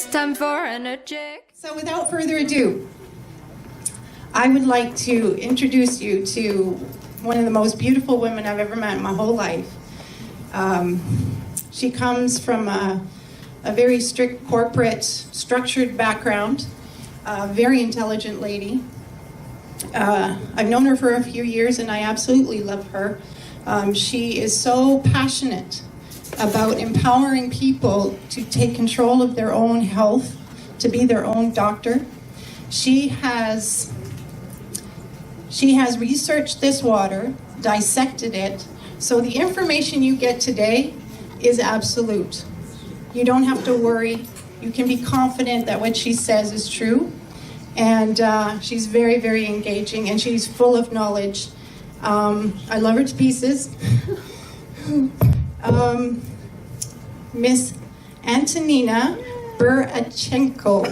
It's time for energy. So without further ado, I would like to introduce you to one of the most beautiful women I've ever met in my whole life. She comes from a very strict corporate structured background, a very intelligent lady. I've known her for a few years and I absolutely love her. She is so passionate about empowering people to take control of their own health, to be their own doctor. She has researched this water, dissected it, so the information you get today is absolute. You don't have to worry. You can be confident that what she says is true. And she's very, very engaging, and she's full of knowledge. I love her to pieces. Miss Antonina Bureacenco.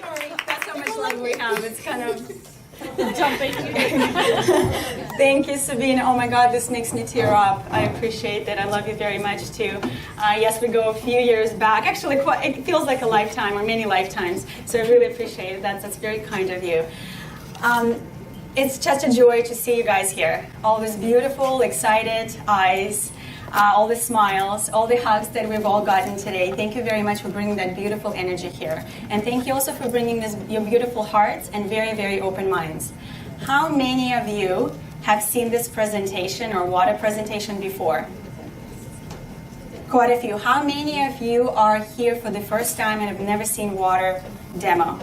Sorry, that's how much love we have. It's kind of jumping. Thank you, Sabine. Oh my God, this makes me tear up. I appreciate that. I love you very much too. Yes, we go a few years back. Actually, it feels like a lifetime or many lifetimes. So I really appreciate it. That's very kind of you. It's just a joy to see you guys here. All these beautiful, excited eyes, all the smiles, all the hugs that we've all gotten today. Thank you very much for bringing that beautiful energy here. And thank you also for bringing your beautiful hearts and very, very open minds. How many of you have seen this presentation or water presentation before? Quite a few. How many of you are here for the first time and have never seen water demo?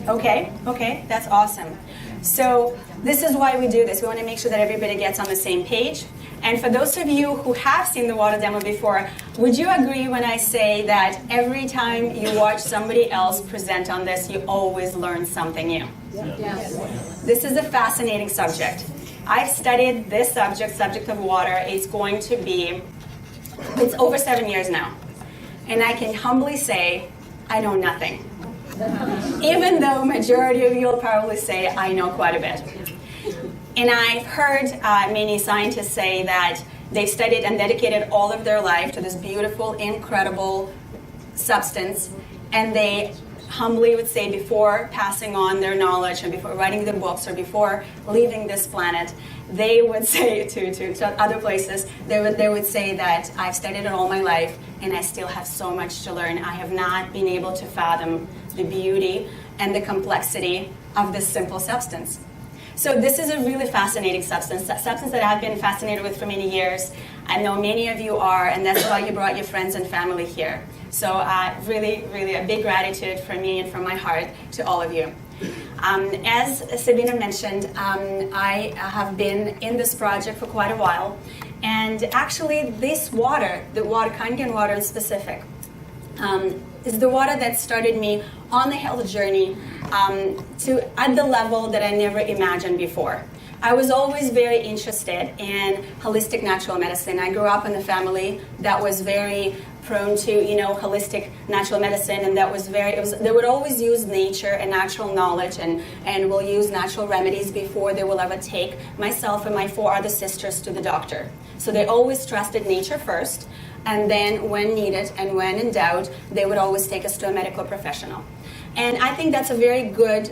Okay, that's awesome. So this is why we do this. We want to make sure that everybody gets on the same page. And for those of you who have seen the water demo before, would you agree when I say that every time you watch somebody else present on this, you always learn something new? Yes. This is a fascinating subject. I've studied this subject of water. It's over 7 years now. And I can humbly say, I know nothing. Even though majority of you will probably say, I know quite a bit. And I've heard many scientists say that they've studied and dedicated all of their life to this beautiful, incredible substance, and they humbly would say before passing on their knowledge and before writing their books or before leaving this planet, they would say to other places, they would say that I've studied it all my life and I still have so much to learn. I have not been able to fathom the beauty and the complexity of this simple substance. So this is a really fascinating substance that I've been fascinated with for many years. I know many of you are, and that's why you brought your friends and family here. So really, really a big gratitude from me and from my heart to all of you. As Sabina mentioned, I have been in this project for quite a while. And actually this water, the water, Kangen water in specific, is the water that started me on the health journey at the level that I never imagined before. I was always very interested in holistic natural medicine. I grew up in a family that was very prone to, holistic natural medicine, and that was they would always use nature and natural knowledge and will use natural remedies before they will ever take myself and my 4 other sisters to the doctor. So they always trusted nature first, and then when needed and when in doubt, they would always take us to a medical professional. And I think that's a very good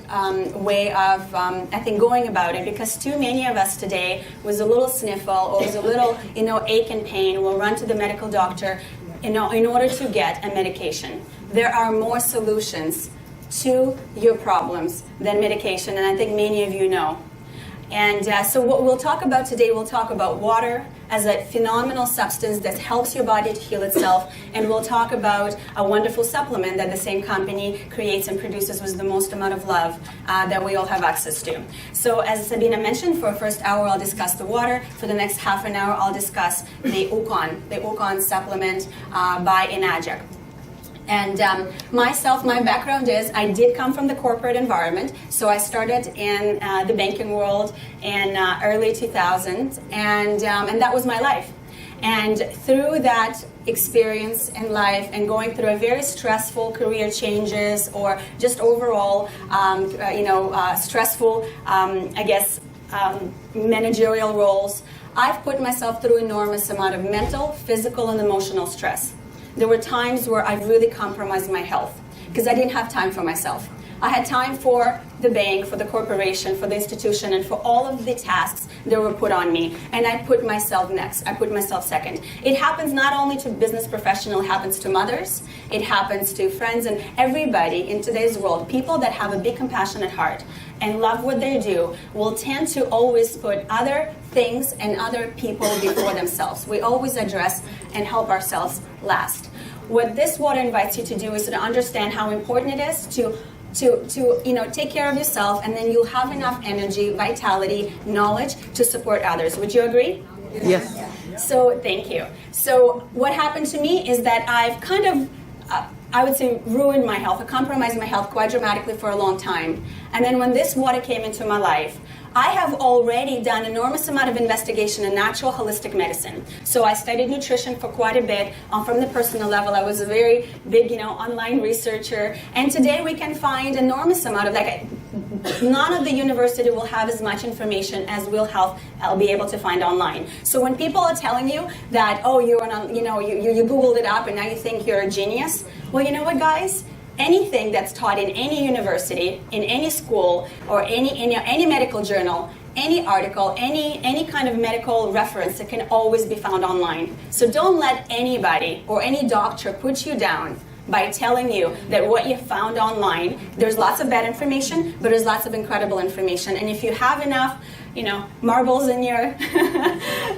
way of, going about it, because too many of us today, with a little sniffle or with a little, ache and pain, will run to the medical doctor, in order to get a medication. There are more solutions to your problems than medication, and I think many of you know. And so what we'll talk about today, we'll talk about water as a phenomenal substance that helps your body to heal itself, and we'll talk about a wonderful supplement that the same company creates and produces with the most amount of love that we all have access to. So as Sabina mentioned, for the first hour I'll discuss the water. For the next half an hour I'll discuss the Ukon supplement by Enagic. And my background is I did come from the corporate environment, so I started in the banking world in early 2000, and that was my life. And through that experience in life and going through a very stressful career changes or just overall, stressful, managerial roles, I've put myself through enormous amount of mental, physical, and emotional stress. There were times where I've really compromised my health because I didn't have time for myself. I had time for the bank, for the corporation, for the institution, and for all of the tasks that were put on me. And I put myself next. I put myself second. It happens not only to business professionals, it happens to mothers, it happens to friends, and everybody in today's world. People that have a big compassionate heart and love what they do will tend to always put other things and other people before themselves. We always address and help ourselves last. What this water invites you to do is to understand how important it is to take care of yourself, and then you'll have enough energy, vitality, knowledge to support others. Would you agree? Yes. So thank you. So what happened to me is that I've kind of, I would say, ruined my health, or compromised my health quite dramatically for a long time. And then when this water came into my life, I have already done an enormous amount of investigation in natural holistic medicine. So I studied nutrition for quite a bit from the personal level. I was a very big, online researcher. And today we can find enormous amount of none of the university will have as much information as I'll be able to find online. So when people are telling you that, oh, you Googled it up and now you think you're a genius, well, you know what, guys? Anything that's taught in any university, in any school, or any medical journal, any article, any kind of medical reference, it can always be found online. So don't let anybody or any doctor put you down by telling you that what you found online, there's lots of bad information, but there's lots of incredible information. And if you have enough, marbles in your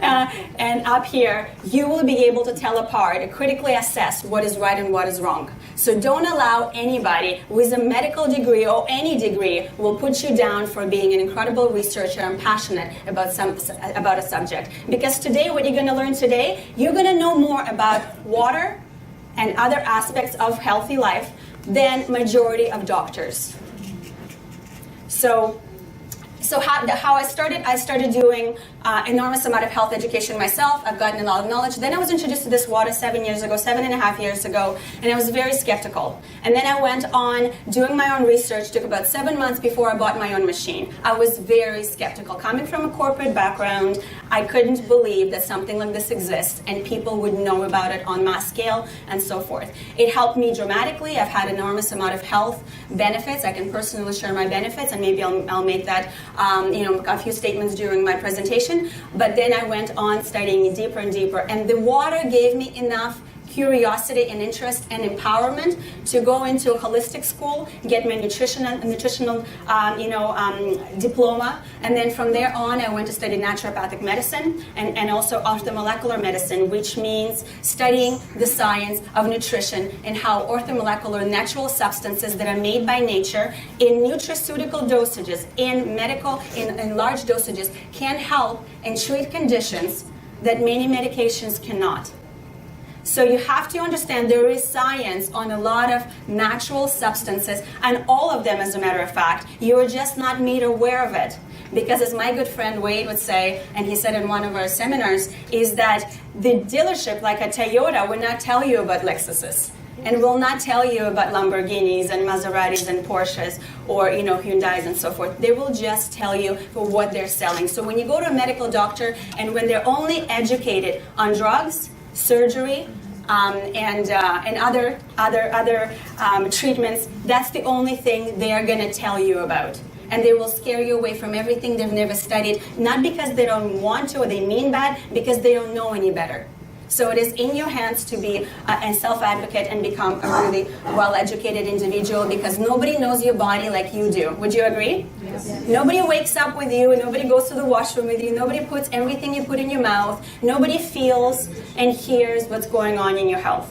and up here, you will be able to tell apart and critically assess what is right and what is wrong. So don't allow anybody with a medical degree or any degree will put you down for being an incredible researcher and passionate about a subject. Because today, what you're going to learn today, you're going to know more about water and other aspects of healthy life than majority of doctors. So how I started doing enormous amount of health education myself. I've gotten a lot of knowledge. Then I was introduced to this water 7.5 years ago, and I was very skeptical. And then I went on doing my own research. Took about 7 months before I bought my own machine. I was very skeptical. Coming from a corporate background, I couldn't believe that something like this exists and people would know about it on mass scale and so forth. It helped me dramatically. I've had enormous amount of health benefits. I can personally share my benefits, and maybe I'll make that a few statements during my presentation. But then I went on studying deeper and deeper, and the water gave me enough curiosity and interest and empowerment to go into a holistic school, get my nutritional diploma, and then from there on I went to study naturopathic medicine and also orthomolecular medicine, which means studying the science of nutrition and how orthomolecular natural substances that are made by nature in nutraceutical dosages, in large dosages, can help and treat conditions that many medications cannot. So you have to understand there is science on a lot of natural substances, and all of them, as a matter of fact, you're just not made aware of it. Because as my good friend Wade would say, and he said in one of our seminars, is that the dealership, like a Toyota, will not tell you about Lexuses, and will not tell you about Lamborghinis and Maseratis and Porsches or Hyundais and so forth. They will just tell you for what they're selling. So when you go to a medical doctor and when they're only educated on drugs, surgery, and other treatments, that's the only thing they are going to tell you about. And they will scare you away from everything they've never studied, not because they don't want to or they mean bad, because they don't know any better. So it is in your hands to be a self-advocate and become a really well-educated individual, because nobody knows your body like you do. Would you agree? Yes. Nobody wakes up with you, nobody goes to the washroom with you, nobody puts everything you put in your mouth, nobody feels and hears what's going on in your health.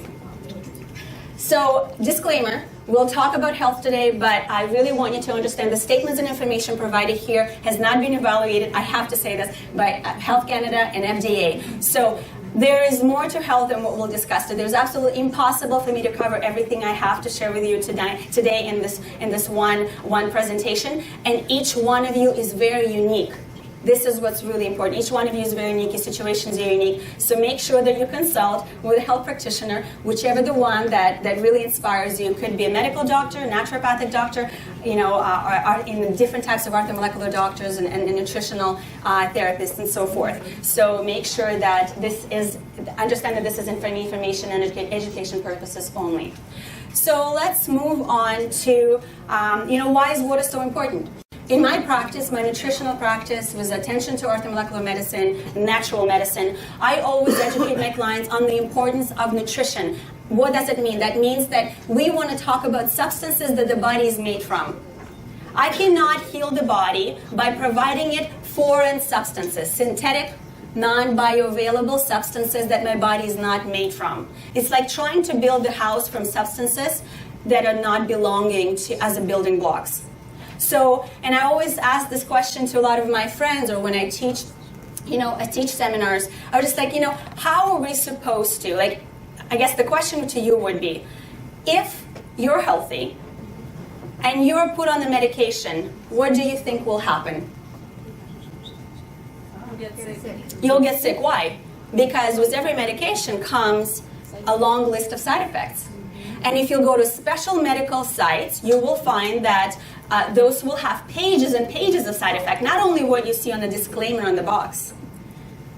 So, disclaimer, we'll talk about health today, but I really want you to understand the statements and information provided here has not been evaluated, I have to say this, by Health Canada and FDA. So, there is more to health than what we'll discuss today. It's absolutely impossible for me to cover everything I have to share with you today in this one presentation, and each one of you is very unique. This is what's really important. Each one of you is very unique, your situations are unique. So make sure that you consult with a health practitioner, whichever the one that really inspires you. It could be a medical doctor, naturopathic doctor, or in different types of orthomolecular doctors and nutritional therapists and so forth. So make sure that understand that this is for information and education purposes only. So let's move on to, why is water so important? In my practice, my nutritional practice with attention to orthomolecular medicine, natural medicine, I always educate my clients on the importance of nutrition. What does it mean? That means that we want to talk about substances that the body is made from. I cannot heal the body by providing it foreign substances, synthetic, non-bioavailable substances that my body is not made from. It's like trying to build a house from substances that are not belonging to as a building blocks. So, and I always ask this question to a lot of my friends, or when I teach, I teach seminars, I was just like, how are we supposed to, I guess the question to you would be, if you're healthy and you're put on the medication, what do you think will happen? You'll get sick. Why? Because with every medication comes a long list of side effects. And if you go to special medical sites, you will find that those will have pages and pages of side effects, not only what you see on the disclaimer on the box.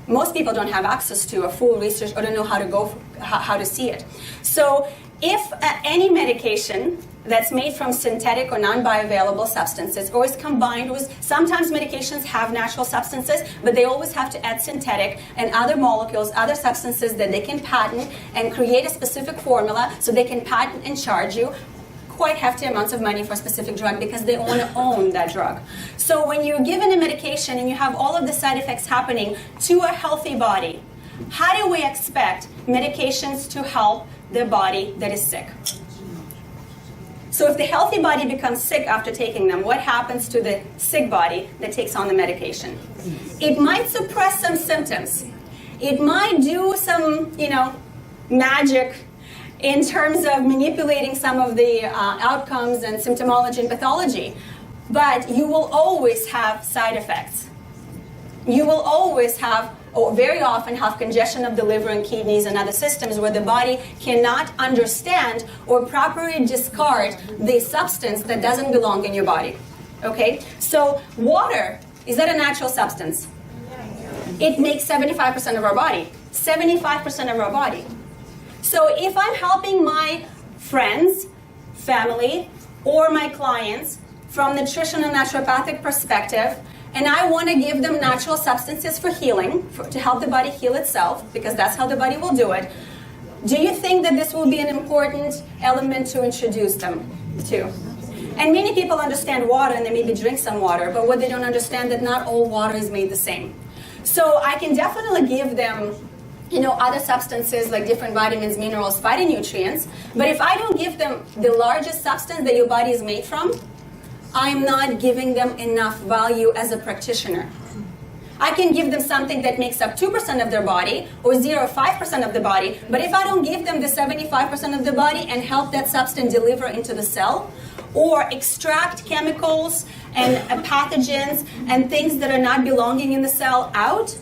Most people don't have access to a full research or don't know how to see it. So if any medication that's made from synthetic or non-bioavailable substances or is combined with, sometimes medications have natural substances, but they always have to add synthetic and other molecules, other substances that they can patent and create a specific formula so they can patent and charge you quite hefty amounts of money for a specific drug because they want to own that drug. So when you're given a medication and you have all of the side effects happening to a healthy body, how do we expect medications to help the body that is sick? So if the healthy body becomes sick after taking them, what happens to the sick body that takes on the medication? It might suppress some symptoms. It might do some, magic in terms of manipulating some of the outcomes and symptomology and pathology. But you will always have side effects. You will always have, or very often have, congestion of the liver and kidneys and other systems where the body cannot understand or properly discard the substance that doesn't belong in your body. Okay? So water, is that a natural substance? It makes 75% of our body. 75% of our body. So if I'm helping my friends, family, or my clients from nutrition and naturopathic perspective, and I want to give them natural substances for healing, to help the body heal itself, because that's how the body will do it, do you think that this will be an important element to introduce them to? And many people understand water and they maybe drink some water, but what they don't understand that not all water is made the same. So I can definitely give them other substances like different vitamins, minerals, phytonutrients, but if I don't give them the largest substance that your body is made from, I'm not giving them enough value as a practitioner. I can give them something that makes up 2% of their body or 0 or 5% of the body, but if I don't give them the 75% of the body and help that substance deliver into the cell, or extract chemicals and pathogens and things that are not belonging in the cell out,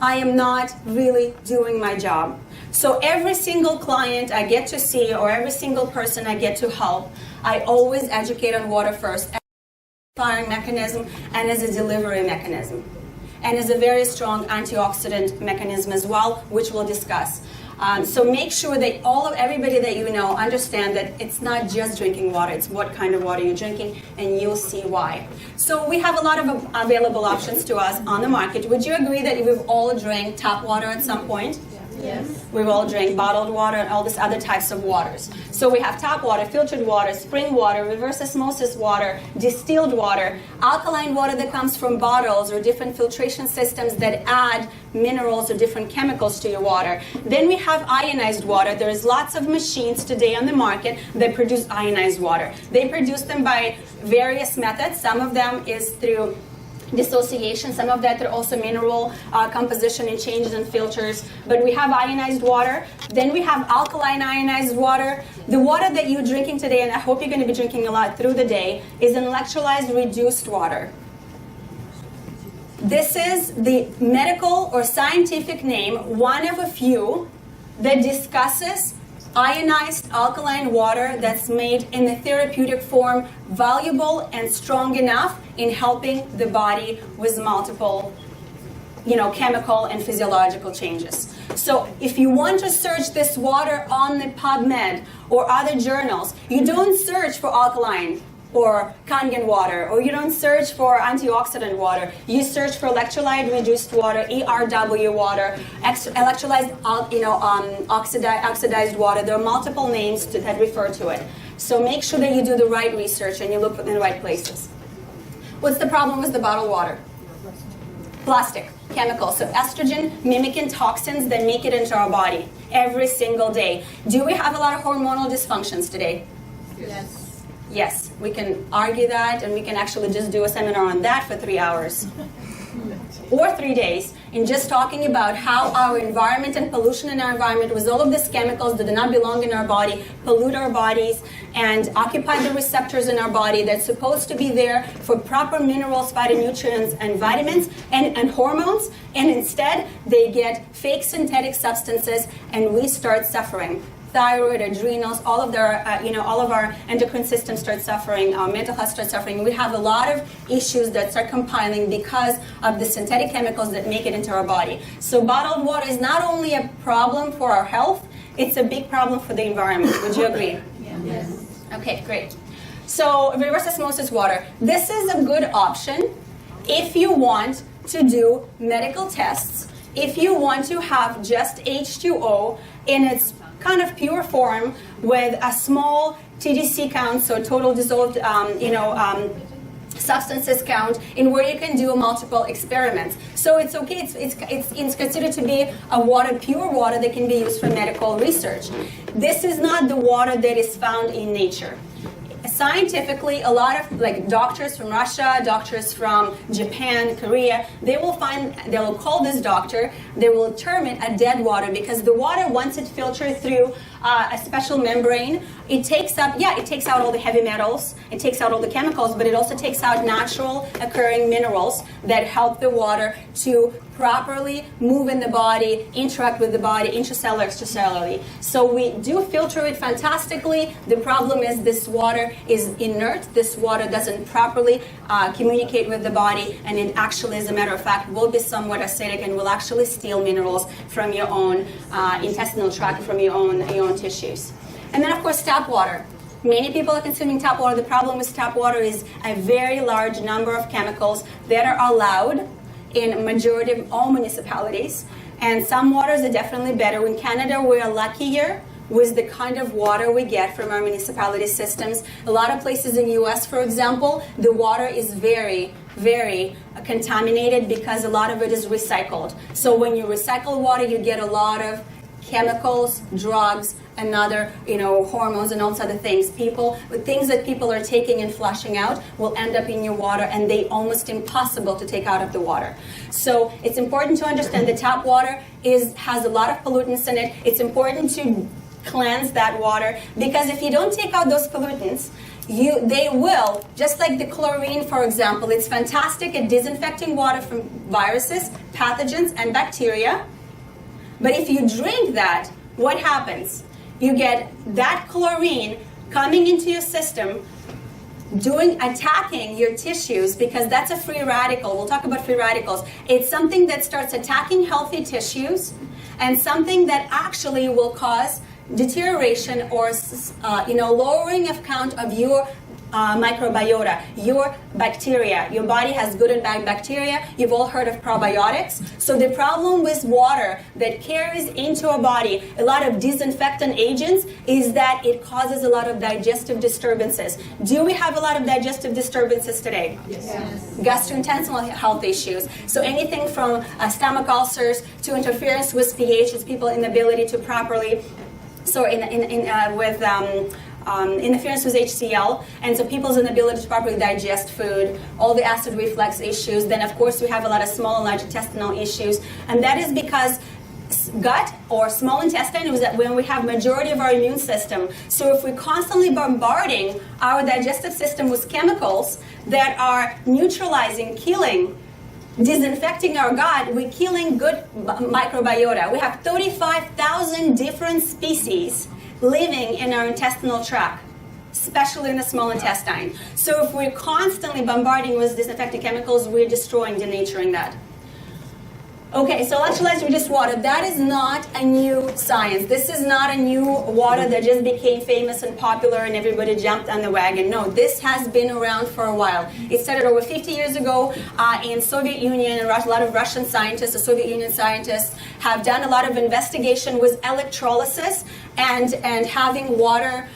I am not really doing my job. So every single client I get to see or every single person I get to help, I always educate on water first as a firing mechanism and as a delivery mechanism. And as a very strong antioxidant mechanism as well, which we'll discuss. So make sure that everybody that you know understand that it's not just drinking water, it's what kind of water you're drinking, and you'll see why. So we have a lot of available options to us on the market. Would you agree that we've all drank tap water at some point? Yes. We've all drank bottled water and all these other types of waters. So we have tap water, filtered water, spring water, reverse osmosis water, distilled water, alkaline water that comes from bottles or different filtration systems that add minerals or different chemicals to your water. Then we have ionized water. There's lots of machines today on the market that produce ionized water. They produce them by various methods. Some of them is through dissociation, some of that are also mineral composition and changes in filters, but we have ionized water. Then we have alkaline ionized water. The water that you're drinking today, and I hope you're going to be drinking a lot through the day, is an electrolyzed reduced water. This is the medical or scientific name, one of a few, that discusses ionized alkaline water that's made in the therapeutic form, valuable and strong enough in helping the body with multiple, chemical and physiological changes. So if you want to search this water on the PubMed or other journals, you don't search for alkaline or Kangen water, or you don't search for antioxidant water. You search for electrolyte reduced water, ERW water, electrolyzed, oxidized water. There are multiple names that refer to it. So make sure that you do the right research and you look in the right places. What's the problem with the bottled water? Plastic, chemicals. So estrogen mimicking toxins that make it into our body every single day. Do we have a lot of hormonal dysfunctions today? Yes. Yes, we can argue that, and we can actually just do a seminar on that for 3 hours or 3 days in just talking about how our environment and pollution in our environment with all of these chemicals that do not belong in our body pollute our bodies and occupy the receptors in our body that's supposed to be there for proper minerals, phytonutrients, and vitamins and hormones, and instead they get fake synthetic substances and we start suffering. Thyroid, adrenals, all of our endocrine systems start suffering, our mental health starts suffering. We have a lot of issues that start compiling because of the synthetic chemicals that make it into our body. So bottled water is not only a problem for our health, it's a big problem for the environment. Would you agree? Yes. Okay, great. So reverse osmosis water. This is a good option if you want to do medical tests, if you want to have just H2O in its kind of pure form with a small TDC count, so total dissolved, substances count, in where you can do multiple experiments. So it's okay. It's considered to be a water, pure water that can be used for medical research. This is not the water that is found in nature. Scientifically, a lot of doctors from Russia, doctors from Japan, Korea, they will call this doctor, they will term it a dead water because the water, once it filters through a special membrane, it takes out all the heavy metals, it takes out all the chemicals, but it also takes out natural occurring minerals that help the water to properly move in the body, interact with the body, intracellular, extracellularly. So we do filter it fantastically. The problem is this water is inert. This water doesn't properly communicate with the body, and it actually, as a matter of fact, will be somewhat acidic and will actually steal minerals from your own intestinal tract, from your own tissues. And then, of course, tap water. Many people are consuming tap water. The problem with tap water is a very large number of chemicals that are allowed in a majority of all municipalities. And some waters are definitely better. In Canada, we're luckier with the kind of water we get from our municipality systems. A lot of places in the US, for example, the water is very, very contaminated because a lot of it is recycled. So when you recycle water, you get a lot of chemicals, drugs, and other, hormones and all those other things. Things that people are taking and flushing out will end up in your water, and they almost impossible to take out of the water. So it's important to understand that tap water has a lot of pollutants in it. It's important to cleanse that water, because if you don't take out those pollutants, they will, just like the chlorine, for example, it's fantastic at disinfecting water from viruses, pathogens, and bacteria. But if you drink that, what happens? You get that chlorine coming into your system, attacking your tissues, because that's a free radical. We'll talk about free radicals. It's something that starts attacking healthy tissues, and something that actually will cause deterioration or lowering of count of your microbiota, your bacteria. Your body has good and bad bacteria. You've all heard of probiotics. So the problem with water that carries into our body a lot of disinfectant agents is that it causes a lot of digestive disturbances. Do we have a lot of digestive disturbances today? Yes. Gastrointestinal health issues. So anything from stomach ulcers to interference with pH, it's people's inability to properly, interference with HCl, and so people's inability to properly digest food, all the acid reflux issues. Then, of course, we have a lot of small and large intestinal issues, and that is because gut or small intestine is when we have majority of our immune system. So if we're constantly bombarding our digestive system with chemicals that are neutralizing, killing disinfecting our gut, we're killing good microbiota. We have 35,000 different species living in our intestinal tract, especially in the small intestine. So if we're constantly bombarding with disinfecting chemicals, we're destroying, denaturing that. Okay, so electrolyzed reduced water, that is not a new science. This is not a new water that just became famous and popular and everybody jumped on the wagon. No, this has been around for a while. It started over 50 years ago in Soviet Union, and a lot of Russian scientists, the Soviet Union scientists, have done a lot of investigation with electrolysis and having water,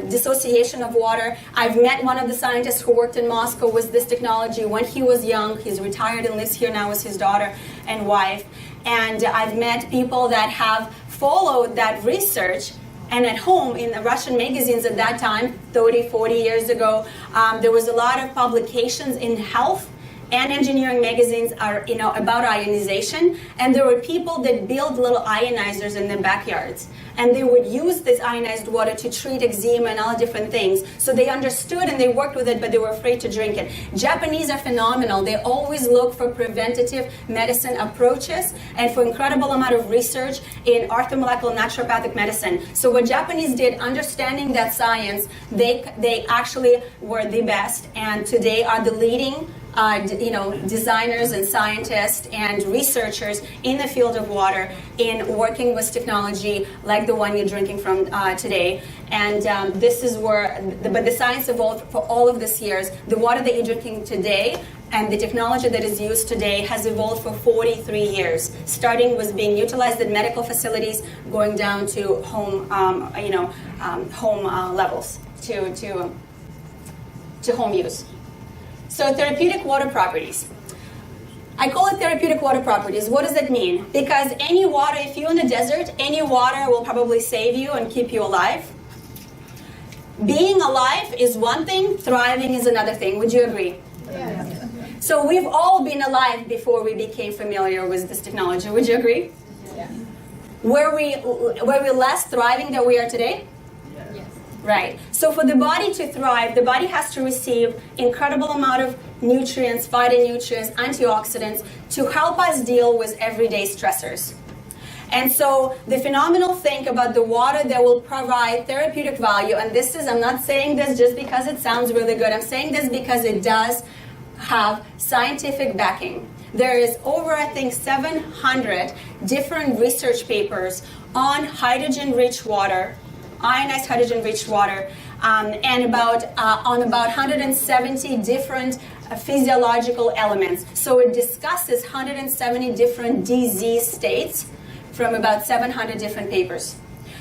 dissociation of water. I've met one of the scientists who worked in Moscow with this technology when he was young. He's retired and lives here now with his daughter and wife. And I've met people that have followed that research. And at home, in the Russian magazines at that time, 30, 40 years ago, there was a lot of publications in health and engineering magazines about ionization, and there were people that built little ionizers in their backyards, and they would use this ionized water to treat eczema and all different things. So they understood and they worked with it, but they were afraid to drink it. Japanese are phenomenal. They always look for preventative medicine approaches and for incredible amount of research in orthomolecular naturopathic medicine. So what Japanese did, understanding that science, they actually were the best, and today are the leading designers and scientists and researchers in the field of water in working with technology like the one you're drinking from today. And this is where, but the science evolved for all of these years. The water that you're drinking today and the technology that is used today has evolved for 43 years, starting with being utilized in medical facilities, going down to home, home levels, to home use. So therapeutic water properties. I call it therapeutic water properties. What does that mean? Because any water, if you're in the desert, any water will probably save you and keep you alive. Being alive is one thing, thriving is another thing. Would you agree? Yeah. So we've all been alive before we became familiar with this technology. Would you agree? Yeah. Were we less thriving than we are today? Yes. Right. So for the body to thrive, the body has to receive incredible amount of nutrients, phytonutrients, antioxidants to help us deal with everyday stressors. And so the phenomenal thing about the water that will provide therapeutic value, and this is, I'm not saying this just because it sounds really good, I'm saying this because it does have scientific backing. There is over, I think, 700 different research papers on hydrogen-rich water, ionized hydrogen-rich water, and on about 170 different physiological elements. So it discusses 170 different disease states from about 700 different papers.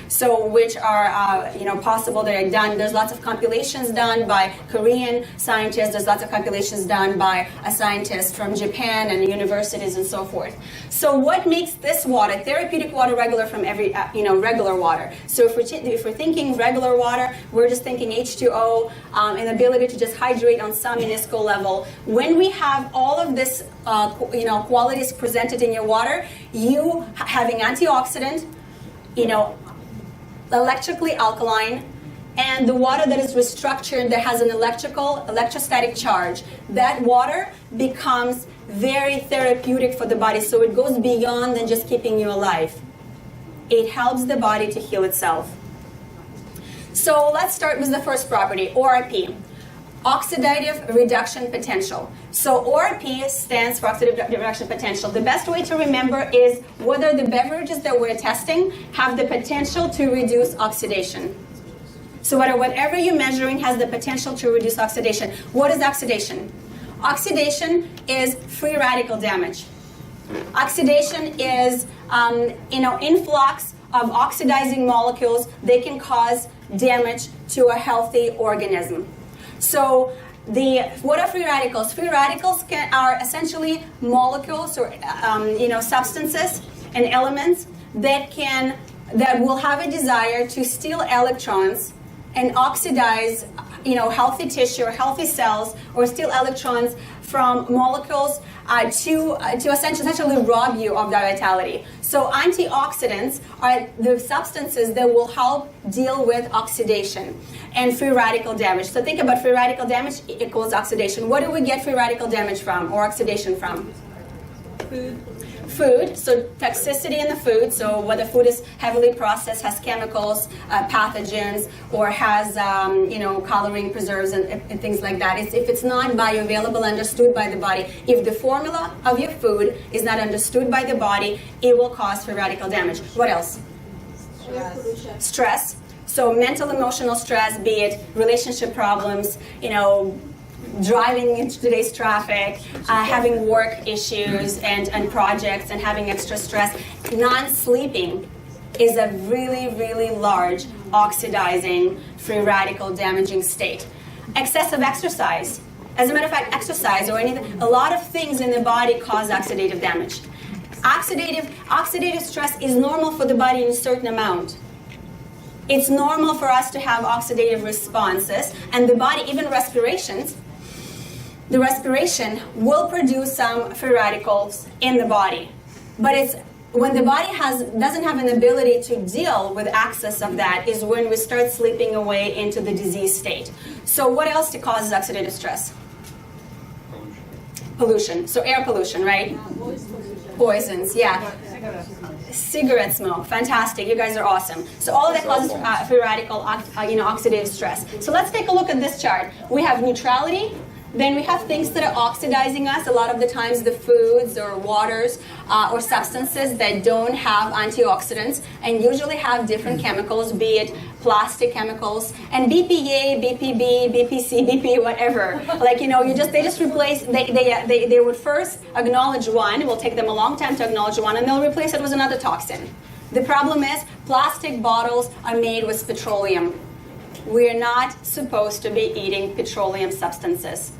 So which are possible, they're done. There's lots of compilations done by Korean scientists. There's lots of compilations done by a scientist from Japan and universities and so forth. So what makes this water, therapeutic water, regular from every regular water? So if we're thinking regular water, we're just thinking H2O, and ability to just hydrate on some minuscule level. When we have all of this qualities presented in your water, you having antioxidant, electrically alkaline, and the water that is restructured, that has an electrostatic charge, that water becomes very therapeutic for the body. So it goes beyond than just keeping you alive. It helps the body to heal itself. So let's start with the first property, ORP, oxidative reduction potential. So ORP stands for oxidative reduction potential. The best way to remember is whether the beverages that we're testing have the potential to reduce oxidation. So whatever you're measuring has the potential to reduce oxidation. What is oxidation? Oxidation is free radical damage. Oxidation is influx of oxidizing molecules. They can cause damage to a healthy organism. So what are free radicals? Free radicals are essentially molecules or substances and elements that will have a desire to steal electrons and oxidize healthy tissue or healthy cells or steal electrons from molecules to essentially rob you of that vitality. So antioxidants are the substances that will help deal with oxidation and free radical damage. So think about free radical damage equals oxidation. What do we get free radical damage from or oxidation from? Food, so toxicity in the food, so whether food is heavily processed, has chemicals, pathogens, or has coloring, preserves, and things like that. If it's not bioavailable, understood by the body, if the formula of your food is not understood by the body, it will cause free radical damage. What else? Stress. So mental, emotional stress, be it relationship problems, driving into today's traffic, having work issues and projects and having extra stress. Non-sleeping is a really, really large oxidizing, free radical damaging state. Excessive exercise. As a matter of fact, exercise or anything, a lot of things in the body cause oxidative damage. Oxidative stress is normal for the body in a certain amount. It's normal for us to have oxidative responses, and the body, even respirations, the respiration will produce some free radicals in the body. But it's when the body doesn't have an ability to deal with excess of that is when we start slipping away into the disease state. So what else causes oxidative stress? Pollution. So air pollution, right? Poisons, yeah. Cigarette smoke, fantastic. You guys are awesome. So all of that causes free radical, oxidative stress. So let's take a look at this chart. We have neutrality. Then we have things that are oxidizing us. A lot of the times the foods or waters or substances that don't have antioxidants and usually have different chemicals, be it plastic chemicals and BPA, BPB, BPC, BP, whatever. They just replace. They would first acknowledge one. It will take them a long time to acknowledge one, and they'll replace it with another toxin. The problem is plastic bottles are made with petroleum. We're not supposed to be eating petroleum substances.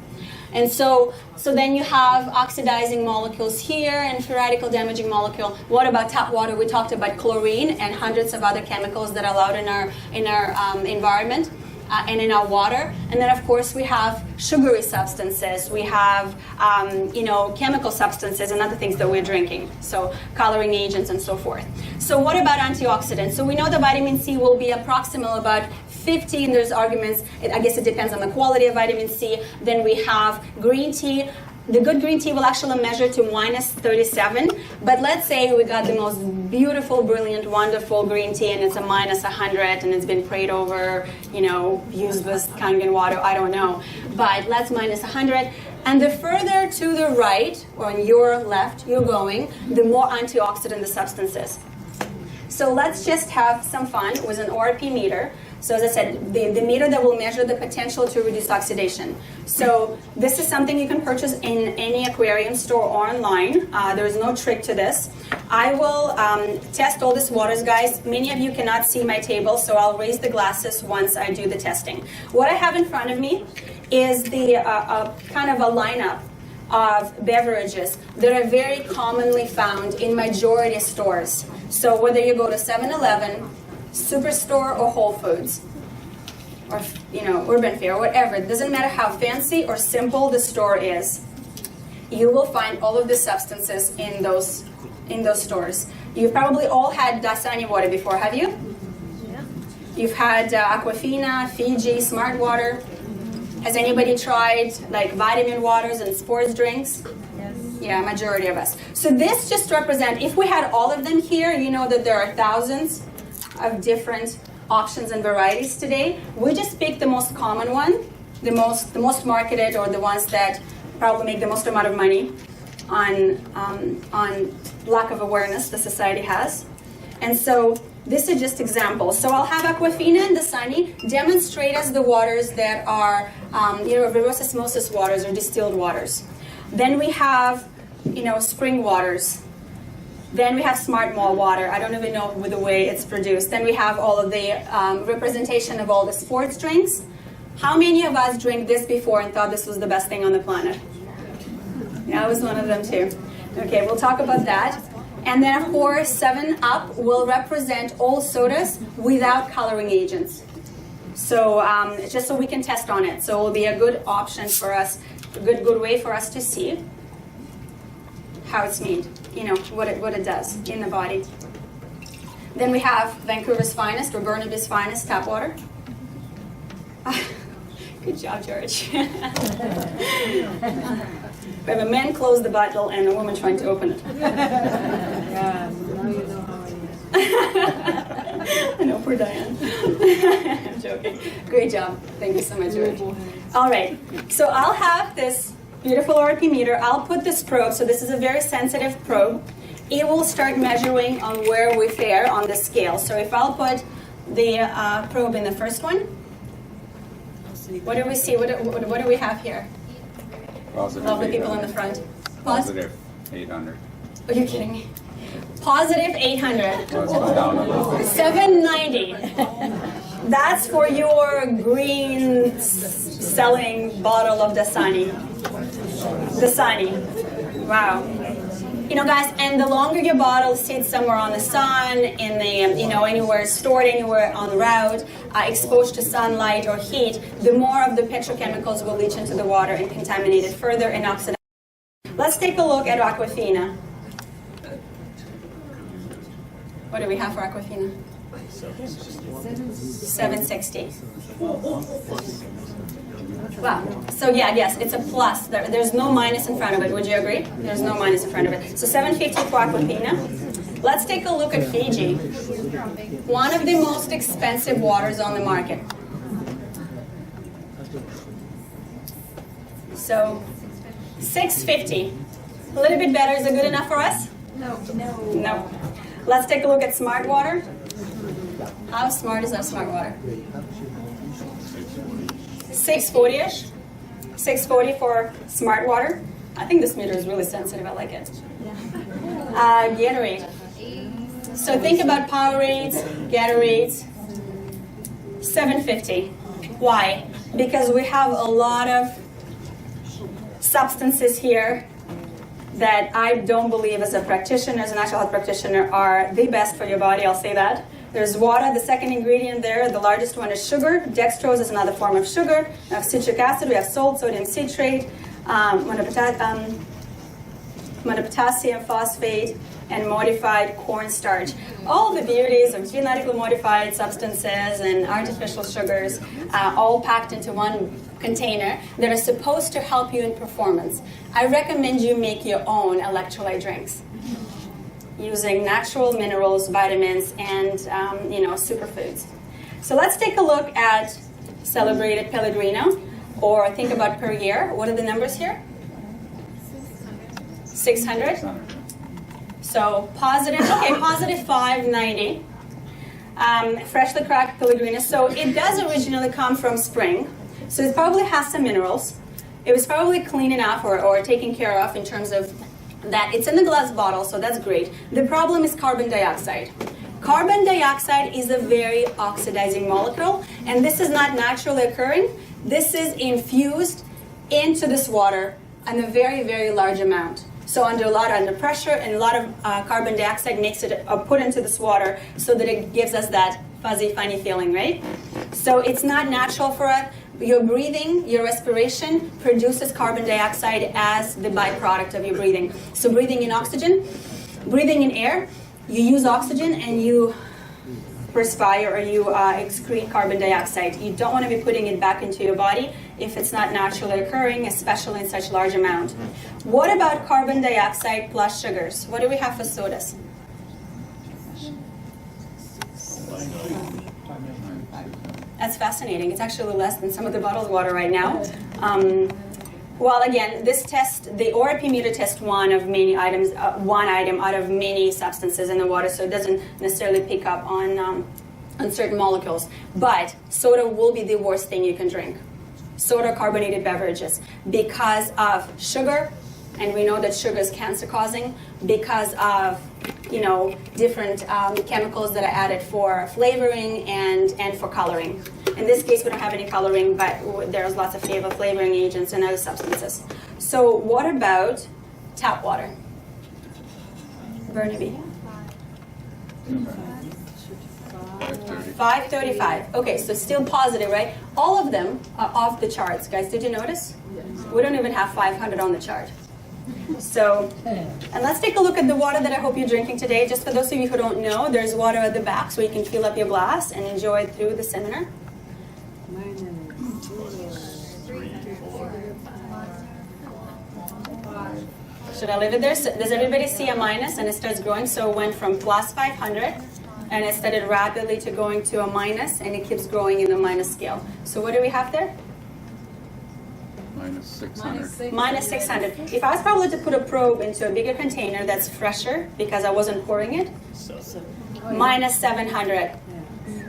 And so then you have oxidizing molecules here and free radical damaging molecule. What about tap water? We talked about chlorine and hundreds of other chemicals that are allowed in our environment and in our water. And then of course we have sugary substances. We have chemical substances and other things that we're drinking. So coloring agents and so forth. So what about antioxidants? So we know the vitamin C will be approximately about 15, there's arguments, I guess it depends on the quality of vitamin C. Then we have green tea. The good green tea will actually measure to minus 37, but let's say we got the most beautiful, brilliant, wonderful green tea and it's a minus 100 and it's been prayed over, used with Kangen water, I don't know. But let's minus 100. And the further to the right, or on your left you're going, the more antioxidant the substance is. So let's just have some fun with an ORP meter. So as I said, the meter that will measure the potential to reduce oxidation. So this is something you can purchase in any aquarium store or online. There is no trick to this. I will test all these waters, guys. Many of you cannot see my table, so I'll raise the glasses once I do the testing. What I have in front of me is the kind of a lineup of beverages that are very commonly found in majority stores. So whether you go to 7-Eleven, Superstore or Whole Foods, or Urban Fare, whatever. It doesn't matter how fancy or simple the store is. You will find all of the substances in those stores. You've probably all had Dasani water before, have you? Yeah. You've had Aquafina, Fiji, Smart Water. Has anybody tried vitamin waters and sports drinks? Yes. Yeah, majority of us. So this just represents, if we had all of them here, you know that there are thousands of different options and varieties today. We just picked the most common one, the most marketed, or the ones that probably make the most amount of money on lack of awareness the society has. And so this is just examples. So I'll have Aquafina and Dasani demonstrate us the waters that are reverse osmosis waters or distilled waters. Then we have spring waters. Then we have Smart Mall water. I don't even know the way it's produced. Then we have all of the representation of all the sports drinks. How many of us drank this before and thought this was the best thing on the planet? Yeah, I was one of them too. Okay, we'll talk about that. And then of course, 7-Up will represent all sodas without coloring agents. So just so we can test on it. So it will be a good option for us, a good way for us to see how it's made, you know, what it does in the body. Then we have Vancouver's finest, or Burnaby's finest tap water. Good job, George. We have a man close the bottle and a woman trying to open it. Yeah, now you know how it is. I know, poor Diane. I'm joking. Great job. Thank you so much, George. All right, so I'll have this beautiful ORP meter. I'll put this probe, so this is a very sensitive probe. It will start measuring on where we fare on the scale. So if I'll put the probe in the first one, what do we see? What do we have here? Positive Lovely people in 800. the front. Positive 800. Are you kidding me? Positive 800. Let's go down a little bit. 790. That's for your green selling bottle of Dasani. Dasani. Wow. You know, guys, and the longer your bottle sits somewhere on the sun, in the, you know, anywhere stored anywhere on the route, exposed to sunlight or heat, the more of the petrochemicals will leach into the water and contaminate it further and oxidize. Let's take a look at Aquafina. What do we have for Aquafina? 760. Wow. So yeah, yes, it's a plus. There's no minus in front of it. Would you agree? There's no minus in front of it. So 750 for Aquafina. Let's take a look at Fiji. One of the most expensive waters on the market. So 650. A little bit better. Is it good enough for us? No. No. Let's take a look at Smart Water. How smart is our Smart Water? 640-ish. 640 for Smart Water. I think this meter is really sensitive. I like it. Gatorade. So think about Powerades, Gatorades. 750. Why? Because we have a lot of substances here that I don't believe as a practitioner, as a natural health practitioner, are the best for your body. I'll say that. There's water, the second ingredient there. The largest one is sugar. Dextrose is another form of sugar. We have citric acid. We have salt, sodium citrate, monopotassium phosphate, and modified cornstarch. All the beauties of genetically modified substances and artificial sugars, all packed into one container that are supposed to help you in performance. I recommend you make your own electrolyte drinks using natural minerals, vitamins, and superfoods. So let's take a look at celebrated Pellegrino, or think about per year. What are the numbers here? 600. So positive 590. Freshly cracked Pellegrino. So it does originally come from spring. So it probably has some minerals. It was probably clean enough or taken care of in terms of that. It's in the glass bottle, so that's great. The problem is carbon dioxide. Carbon dioxide is a very oxidizing molecule, and this is not naturally occurring. This is infused into this water in a very, very large amount. So under pressure, and a lot of carbon dioxide makes it put into this water so that it gives us that fuzzy, funny feeling, right? So it's not natural for us. Your breathing, your respiration produces carbon dioxide as the byproduct of your breathing. So breathing in oxygen, breathing in air, you use oxygen and you perspire or you excrete carbon dioxide. You don't want to be putting it back into your body if it's not naturally occurring, especially in such large amount. What about carbon dioxide plus sugars? What do we have for sodas? That's fascinating. It's actually less than some of the bottled water right now. Well, again, this test, the ORP meter test one item out of many substances in the water, so it doesn't necessarily pick up on certain molecules. But soda will be the worst thing you can drink. Soda, carbonated beverages, because of sugar, and we know that sugar is cancer-causing, because of different chemicals that are added for flavoring and for coloring. In this case, we don't have any coloring, but there's lots of flavoring agents and other substances. So what about tap water? Burnaby. 530. 535. Okay, so still positive, right? All of them are off the charts. Guys, did you notice? We don't even have 500 on the chart. So, and let's take a look at the water that I hope you're drinking today. Just for those of you who don't know, there's water at the back so you can fill up your glass and enjoy it through the seminar. Should I leave it there? So does everybody see a minus and it starts growing? So it went from plus 500 and it started rapidly to going to a minus and it keeps growing in the minus scale. So what do we have there? Minus 600. Minus 600. If I was probably to put a probe into a bigger container that's fresher because I wasn't pouring it, minus 700.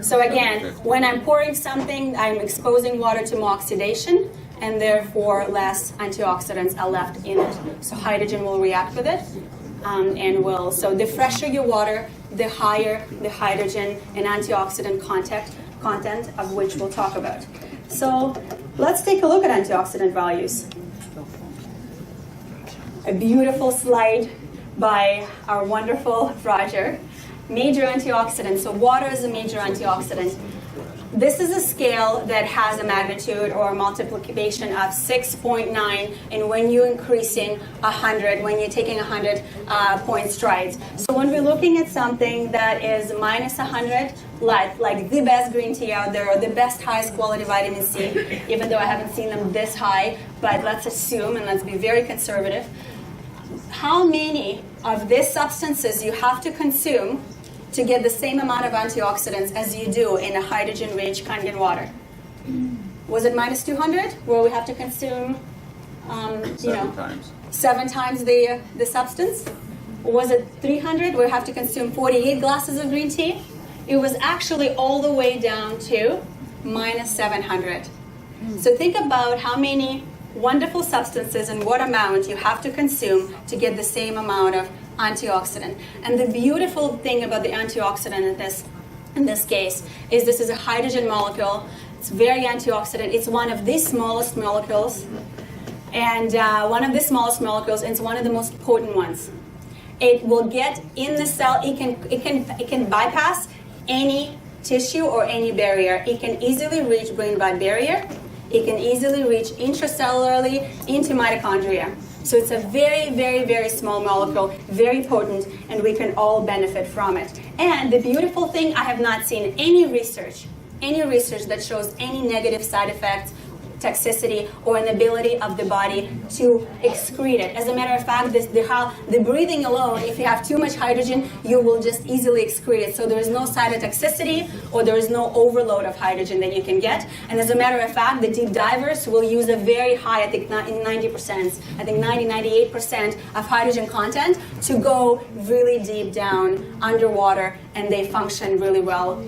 So again, when I'm pouring something, I'm exposing water to more oxidation, and therefore less antioxidants are left in it. So hydrogen will react with it, so the fresher your water, the higher the hydrogen and antioxidant content of which we'll talk about. So let's take a look at antioxidant values. A beautiful slide by our wonderful Roger. Major antioxidants. So water is a major antioxidant. This is a scale that has a magnitude or a multiplication of 6.9, and when you're increasing 100, when you're taking 100 point strides. So when we're looking at something that is minus 100, like the best green tea out there, or the best highest quality vitamin C, even though I haven't seen them this high, but let's assume and let's be very conservative. How many of these substances you have to consume to get the same amount of antioxidants as you do in a hydrogen-rich Kangen water? Was it minus 200, where we have to consume, 7 times the substance? Or was it 300, where we have to consume 48 glasses of green tea? It was actually all the way down to minus 700. So think about how many wonderful substances and what amount you have to consume to get the same amount of antioxidant. And the beautiful thing about the antioxidant in this case is this is a hydrogen molecule. It's very antioxidant. It's one of the smallest molecules, and and it's one of the most potent ones. It will get in the cell. It can bypass any tissue or any barrier. It can easily reach brain-blood barrier. It can easily reach intracellularly into mitochondria. So it's a very, very, very small molecule, very potent, and we can all benefit from it. And the beautiful thing, I have not seen any research that shows any negative side effects, toxicity, or inability of the body to excrete it. As a matter of fact, the breathing alone, if you have too much hydrogen, you will just easily excrete it. So there is no cytotoxicity, or there is no overload of hydrogen that you can get. And as a matter of fact, the deep divers will use a very high, I think 98% of hydrogen content to go really deep down underwater, and they function really well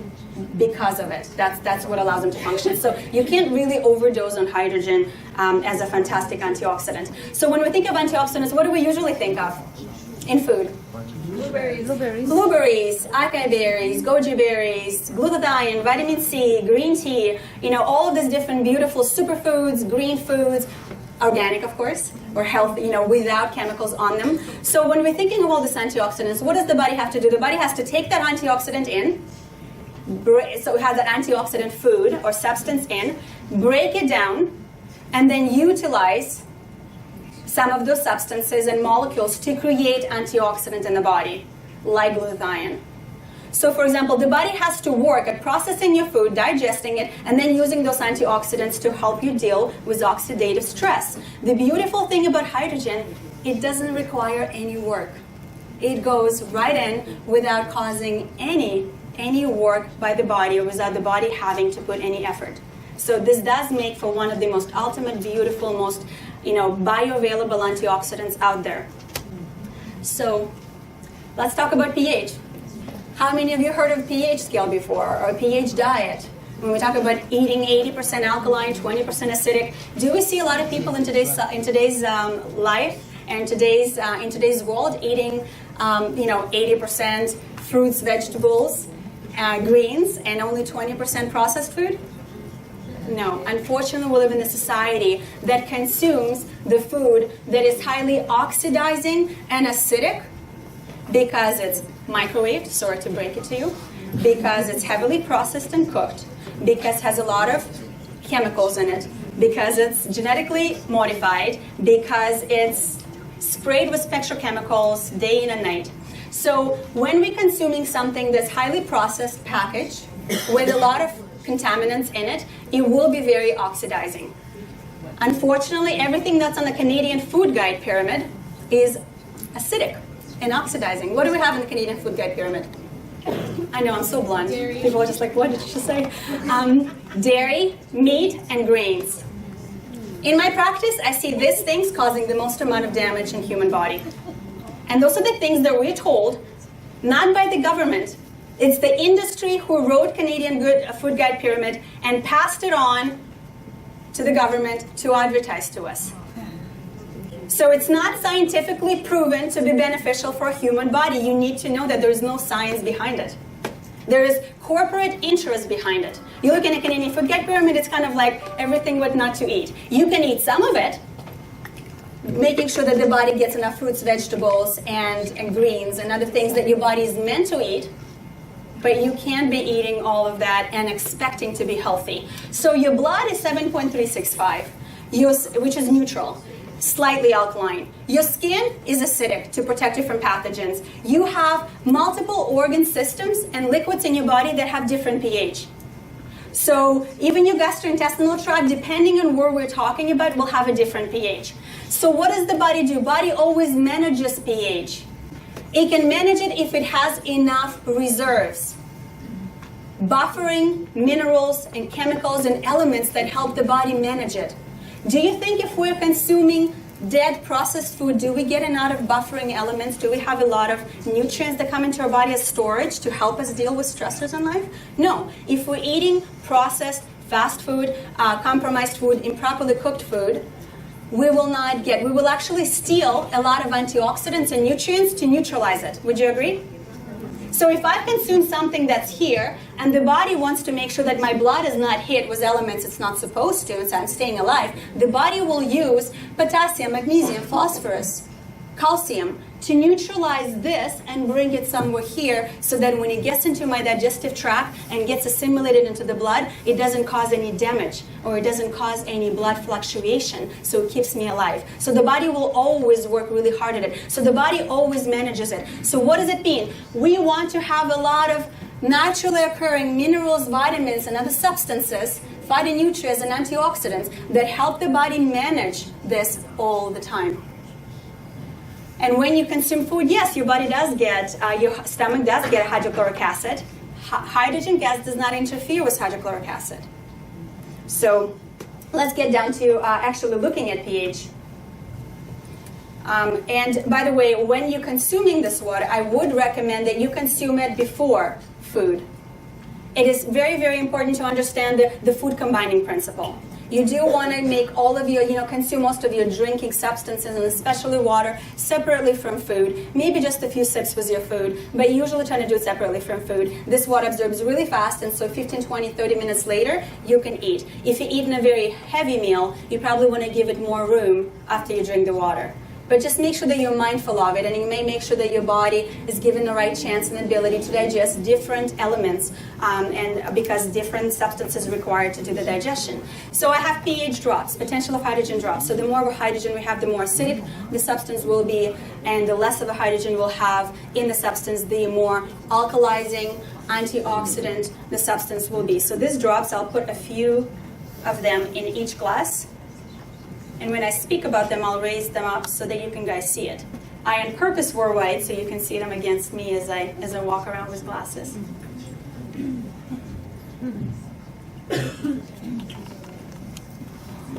because of it. That's what allows them to function. So you can't really overdose on hydrogen as a fantastic antioxidant. So when we think of antioxidants, what do we usually think of in food? Blueberries, acai berries, goji berries, glutathione, vitamin C, green tea, all of these different beautiful superfoods, green foods, organic, of course, or healthy, without chemicals on them. So when we're thinking of all these antioxidants, what does the body have to do? The body has to take that antioxidant in, so it has that antioxidant food or substance in, break it down, and then utilize some of those substances and molecules to create antioxidants in the body, like glutathione. So for example, the body has to work at processing your food, digesting it, and then using those antioxidants to help you deal with oxidative stress. The beautiful thing about hydrogen, it doesn't require any work. It goes right in without causing any work by the body, or without the body having to put any effort. So this does make for one of the most ultimate, beautiful, most bioavailable antioxidants out there. So let's talk about pH. How many of you heard of pH scale before, or a pH diet? When we talk about eating 80% alkaline, 20% acidic, do we see a lot of people in today's life and in today's world eating 80% fruits, vegetables, greens, and only 20% processed food? No. Unfortunately, we live in a society that consumes the food that is highly oxidizing and acidic because it's microwaved, sorry to break it to you, because it's heavily processed and cooked, because it has a lot of chemicals in it, because it's genetically modified, because it's sprayed with petrochemicals day in and night. So when we're consuming something that's highly processed packaged with a lot of contaminants in it, it will be very oxidizing. Unfortunately, everything that's on the Canadian Food Guide pyramid is acidic and oxidizing. What do we have in the Canadian Food Guide pyramid? I know, I'm so blunt. Dairy. People are just like, what did she say? Dairy, meat, and grains. In my practice, I see these things causing the most amount of damage in human body. And those are the things that we're told, not by the government. It's the industry who wrote Canadian Food Guide pyramid and passed it on to the government to advertise to us. So it's not scientifically proven to be beneficial for a human body. You need to know that there is no science behind it. There is corporate interest behind it. You look in a Canadian Food Guide pyramid, it's kind of like everything what not to eat. You can eat some of it, making sure that the body gets enough fruits, vegetables, and greens and other things that your body is meant to eat, but you can't be eating all of that and expecting to be healthy. So your blood is 7.365, which is neutral, slightly alkaline. Your skin is acidic to protect you from pathogens. You have multiple organ systems and liquids in your body that have different pH. So even your gastrointestinal tract, depending on where we're talking about, will have a different pH. So what does the body do? Body always manages pH. It can manage it if it has enough reserves, buffering minerals and chemicals and elements that help the body manage it. Do you think if we're consuming dead processed food, do we get enough of buffering elements? Do we have a lot of nutrients that come into our body as storage to help us deal with stressors in life? No. If we're eating processed, fast food, compromised food, improperly cooked food, we will actually steal a lot of antioxidants and nutrients to neutralize it. Would you agree? So if I consume something that's here, and the body wants to make sure that my blood is not hit with elements it's not supposed to, and so I'm staying alive, the body will use potassium, magnesium, phosphorus, calcium to neutralize this and bring it somewhere here so that when it gets into my digestive tract and gets assimilated into the blood, it doesn't cause any damage or it doesn't cause any blood fluctuation, so it keeps me alive. So the body will always work really hard at it. So the body always manages it. So what does it mean? We want to have a lot of naturally occurring minerals, vitamins, and other substances, phytonutrients and antioxidants that help the body manage this all the time. And when you consume food, yes, your body does get, your stomach does get hydrochloric acid. Hydrogen gas does not interfere with hydrochloric acid. So let's get down to actually looking at pH. And by the way, when you're consuming this water, I would recommend that you consume it before food. It is very, very important to understand the food combining principle. You do want to make all of your, consume most of your drinking substances, and especially water, separately from food. Maybe just a few sips with your food, but usually try to do it separately from food. This water absorbs really fast, and so 15, 20, 30 minutes later, you can eat. If you're eating a very heavy meal, you probably want to give it more room after you drink the water. But just make sure that you're mindful of it, and you may make sure that your body is given the right chance and ability to digest different elements, and because different substances are required to do the digestion. So I have pH drops, potential of hydrogen drops. So the more hydrogen we have, the more acidic the substance will be, and the less of a hydrogen we'll have in the substance, the more alkalizing, antioxidant the substance will be. So these drops, I'll put a few of them in each glass. And when I speak about them, I'll raise them up so that you can guys see it. I on purpose wore white so you can see them against me as I walk around with glasses.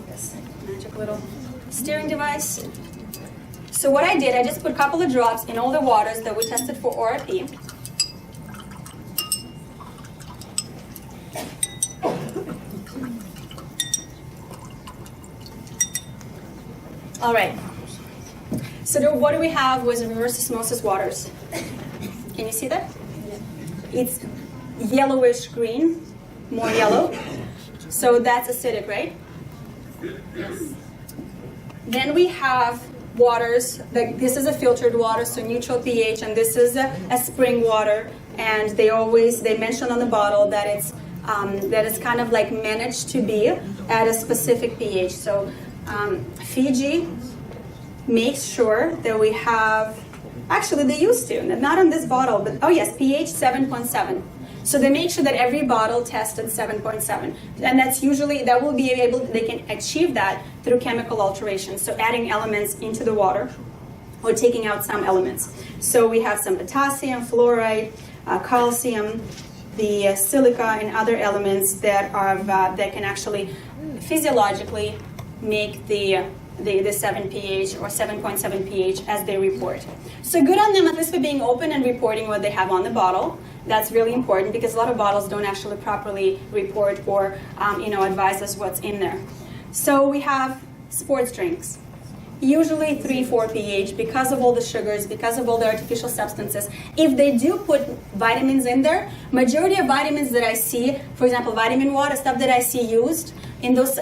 This magic little steering device. So what I did, I just put a couple of drops in all the waters that we tested for ORP. All right, so what do we have with reverse osmosis waters? Can you see that? It's yellowish green, more yellow. So that's acidic, right? Yes. Then we have waters, this is a filtered water, so neutral pH, and this is a spring water, and they mention on the bottle that it's kind of like managed to be at a specific pH. So Fiji makes sure that we have, actually they used to, not on this bottle, but oh yes, pH 7.7. So they make sure that every bottle tests at 7.7, and they can achieve that through chemical alteration, so adding elements into the water or taking out some elements. So we have some potassium, fluoride, calcium, the silica, and other elements that can actually physiologically make the 7 pH or 7.7 pH as they report. So good on them, at least for being open and reporting what they have on the bottle. That's really important because a lot of bottles don't actually properly report or advise us what's in there. So we have sports drinks. Usually 3-4 pH because of all the sugars, because of all the artificial substances. If they do put vitamins in there, majority of vitamins that I see, for example, vitamin water, stuff that I see used in those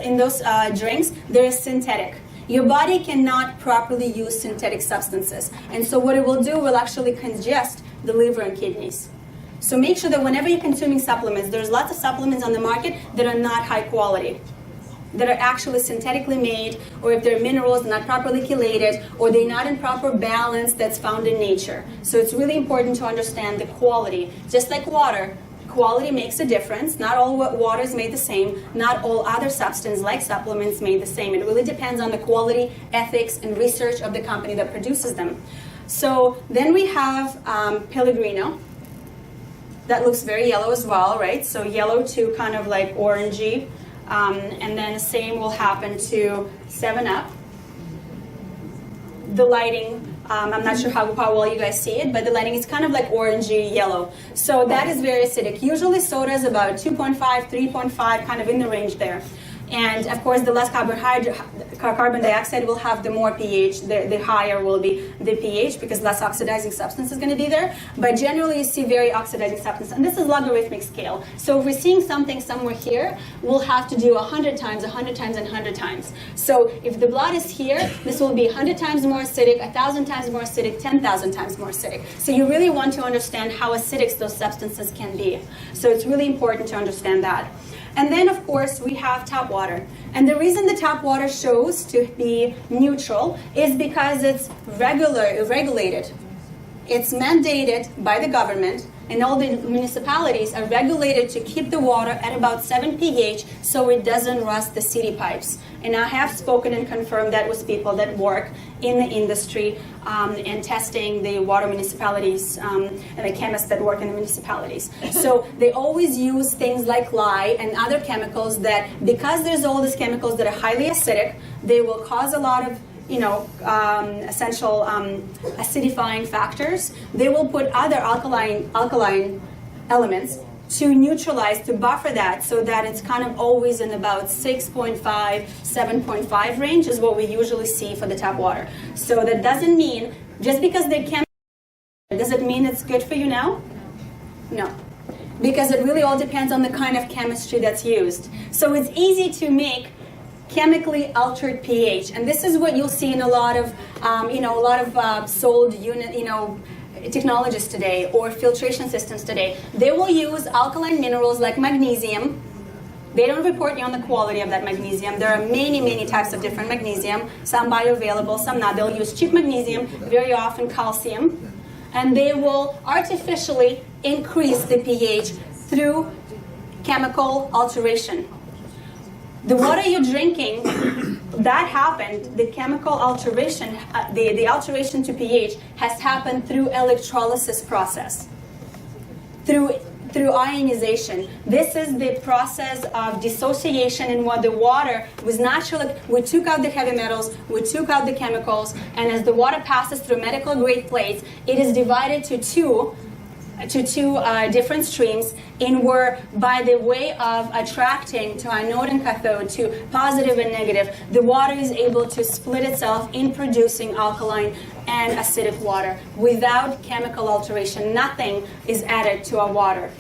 drinks, they're synthetic. Your body cannot properly use synthetic substances. And so what it will do will actually congest the liver and kidneys. So make sure that whenever you're consuming supplements, there's lots of supplements on the market that are not high quality, that are actually synthetically made, or if they're minerals not properly chelated, or they're not in proper balance that's found in nature. So it's really important to understand the quality. Just like water, quality makes a difference. Not all water is made the same. Not all other substances like supplements made the same. It really depends on the quality, ethics, and research of the company that produces them. So then we have Pellegrino. That looks very yellow as well, right? So yellow to kind of like orangey. And then the same will happen to 7-Up. The lighting, I'm not sure how well you guys see it, but the lighting is kind of like orangey yellow. So that is very acidic. Usually soda is about 2.5, 3.5, kind of in the range there. And of course, the less carbon dioxide will have, the more pH, the higher will be the pH, because less oxidizing substance is going to be there. But generally, you see very oxidizing substance. And this is logarithmic scale. So if we're seeing something somewhere here, we'll have to do 100 times, 100 times, and 100 times. So if the blood is here, this will be 100 times more acidic, 1,000 times more acidic, 10,000 times more acidic. So you really want to understand how acidic those substances can be. So it's really important to understand that. And then, of course, we have tap water. And the reason the tap water shows to be neutral is because it's regulated. It's mandated by the government, and all the municipalities are regulated to keep the water at about 7 pH so it doesn't rust the city pipes. And I have spoken and confirmed that with people that work in the industry and testing the water municipalities and the chemists that work in the municipalities. So they always use things like lye and other chemicals that, because there's all these chemicals that are highly acidic, they will cause a lot of essential acidifying factors. They will put other alkaline elements to neutralize, to buffer that, so that it's kind of always in about 6.5, 7.5 range is what we usually see for the tap water. So that doesn't mean, just because they can, does it mean it's good for you now? No. Because it really all depends on the kind of chemistry that's used. So it's easy to make chemically altered pH, and this is what you'll see in a lot of, sold technologies today or filtration systems today. They will use alkaline minerals like magnesium. They don't report you on the quality of that magnesium. There are many, many types of different magnesium. Some bioavailable, some not. They'll use cheap magnesium, very often calcium, and they will artificially increase the pH through chemical alteration. The water you're drinking, that happened, the chemical alteration, the alteration to pH has happened through electrolysis process, through ionization. This is the process of dissociation in what the water was naturally, we took out the heavy metals, we took out the chemicals, and as the water passes through medical grade plates, it is divided to two different streams, in where, by the way of attracting to anode and cathode, to positive and negative, the water is able to split itself in producing alkaline and acidic water without chemical alteration. Nothing is added to our water.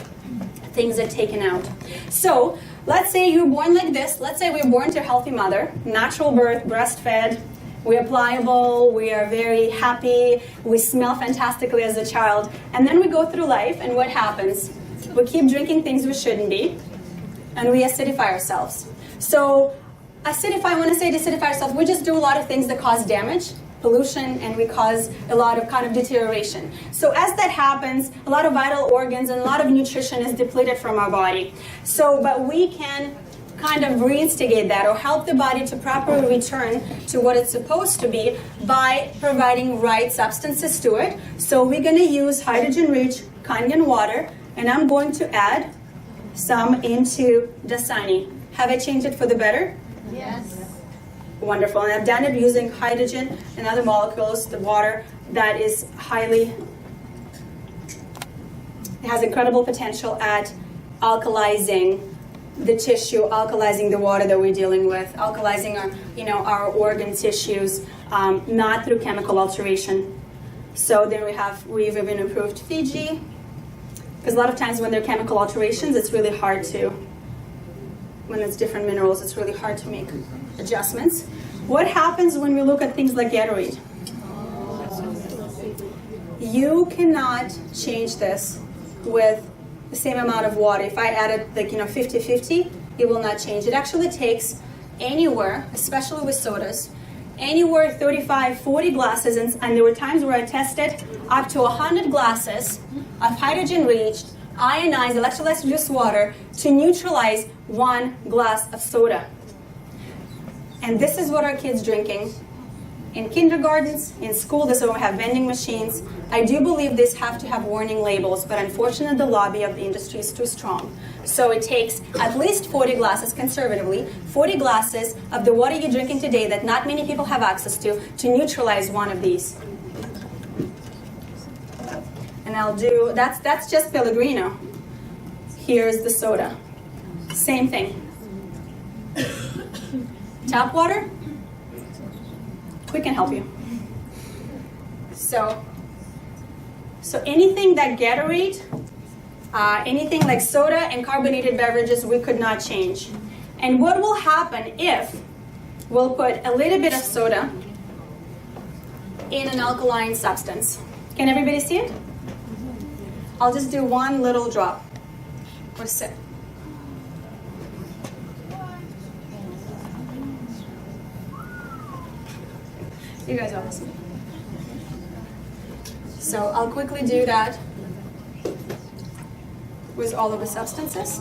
Things are taken out. So let's say you're born like this. Let's say we're born to a healthy mother, natural birth, breastfed, We are pliable, we are very happy, we smell fantastically as a child, and then we go through life, and what happens? We keep drinking things we shouldn't be, and we acidify ourselves. So when I say deacidify ourselves, we just do a lot of things that cause damage, pollution, and we cause a lot of kind of deterioration. So as that happens, a lot of vital organs and a lot of nutrition is depleted from our body. But we can kind of reinstigate that or help the body to properly return to what it's supposed to be by providing right substances to it. So we're going to use hydrogen-rich Kangen water, and I'm going to add some into Dasani. Have I changed it for the better? Yes. Wonderful. And I've done it using hydrogen and other molecules, the water that is it has incredible potential at alkalizing the tissue, alkalizing the water that we're dealing with, alkalizing our organ tissues, not through chemical alteration. So then we've even improved Fiji, because a lot of times when there are chemical alterations, it's really hard to, when it's different minerals, it's really hard to make adjustments. What happens when we look at things like Gatorade? You cannot change this with the same amount of water. If I added 50-50, it will not change. It actually takes anywhere, especially with sodas, anywhere 35, 40 glasses, and there were times where I tested up to 100 glasses of hydrogen-rich, ionized, electrolyzed reduced water to neutralize 1 glass of soda. And this is what our kids drinking in kindergartens, in school. This is where we have vending machines. I do believe these have to have warning labels, but unfortunately the lobby of the industry is too strong. So it takes at least 40 glasses, conservatively, 40 glasses of the water you're drinking today that not many people have access to neutralize one of these. And I'll do, that's just Pellegrino. Here's the soda. Same thing. Tap water, we can help you. So anything that Gatorade, anything like soda and carbonated beverages, we could not change. And what will happen if we'll put a little bit of soda in an alkaline substance? Can everybody see it? I'll just do one little drop or sip. You guys are awesome. So I'll quickly do that with all of the substances.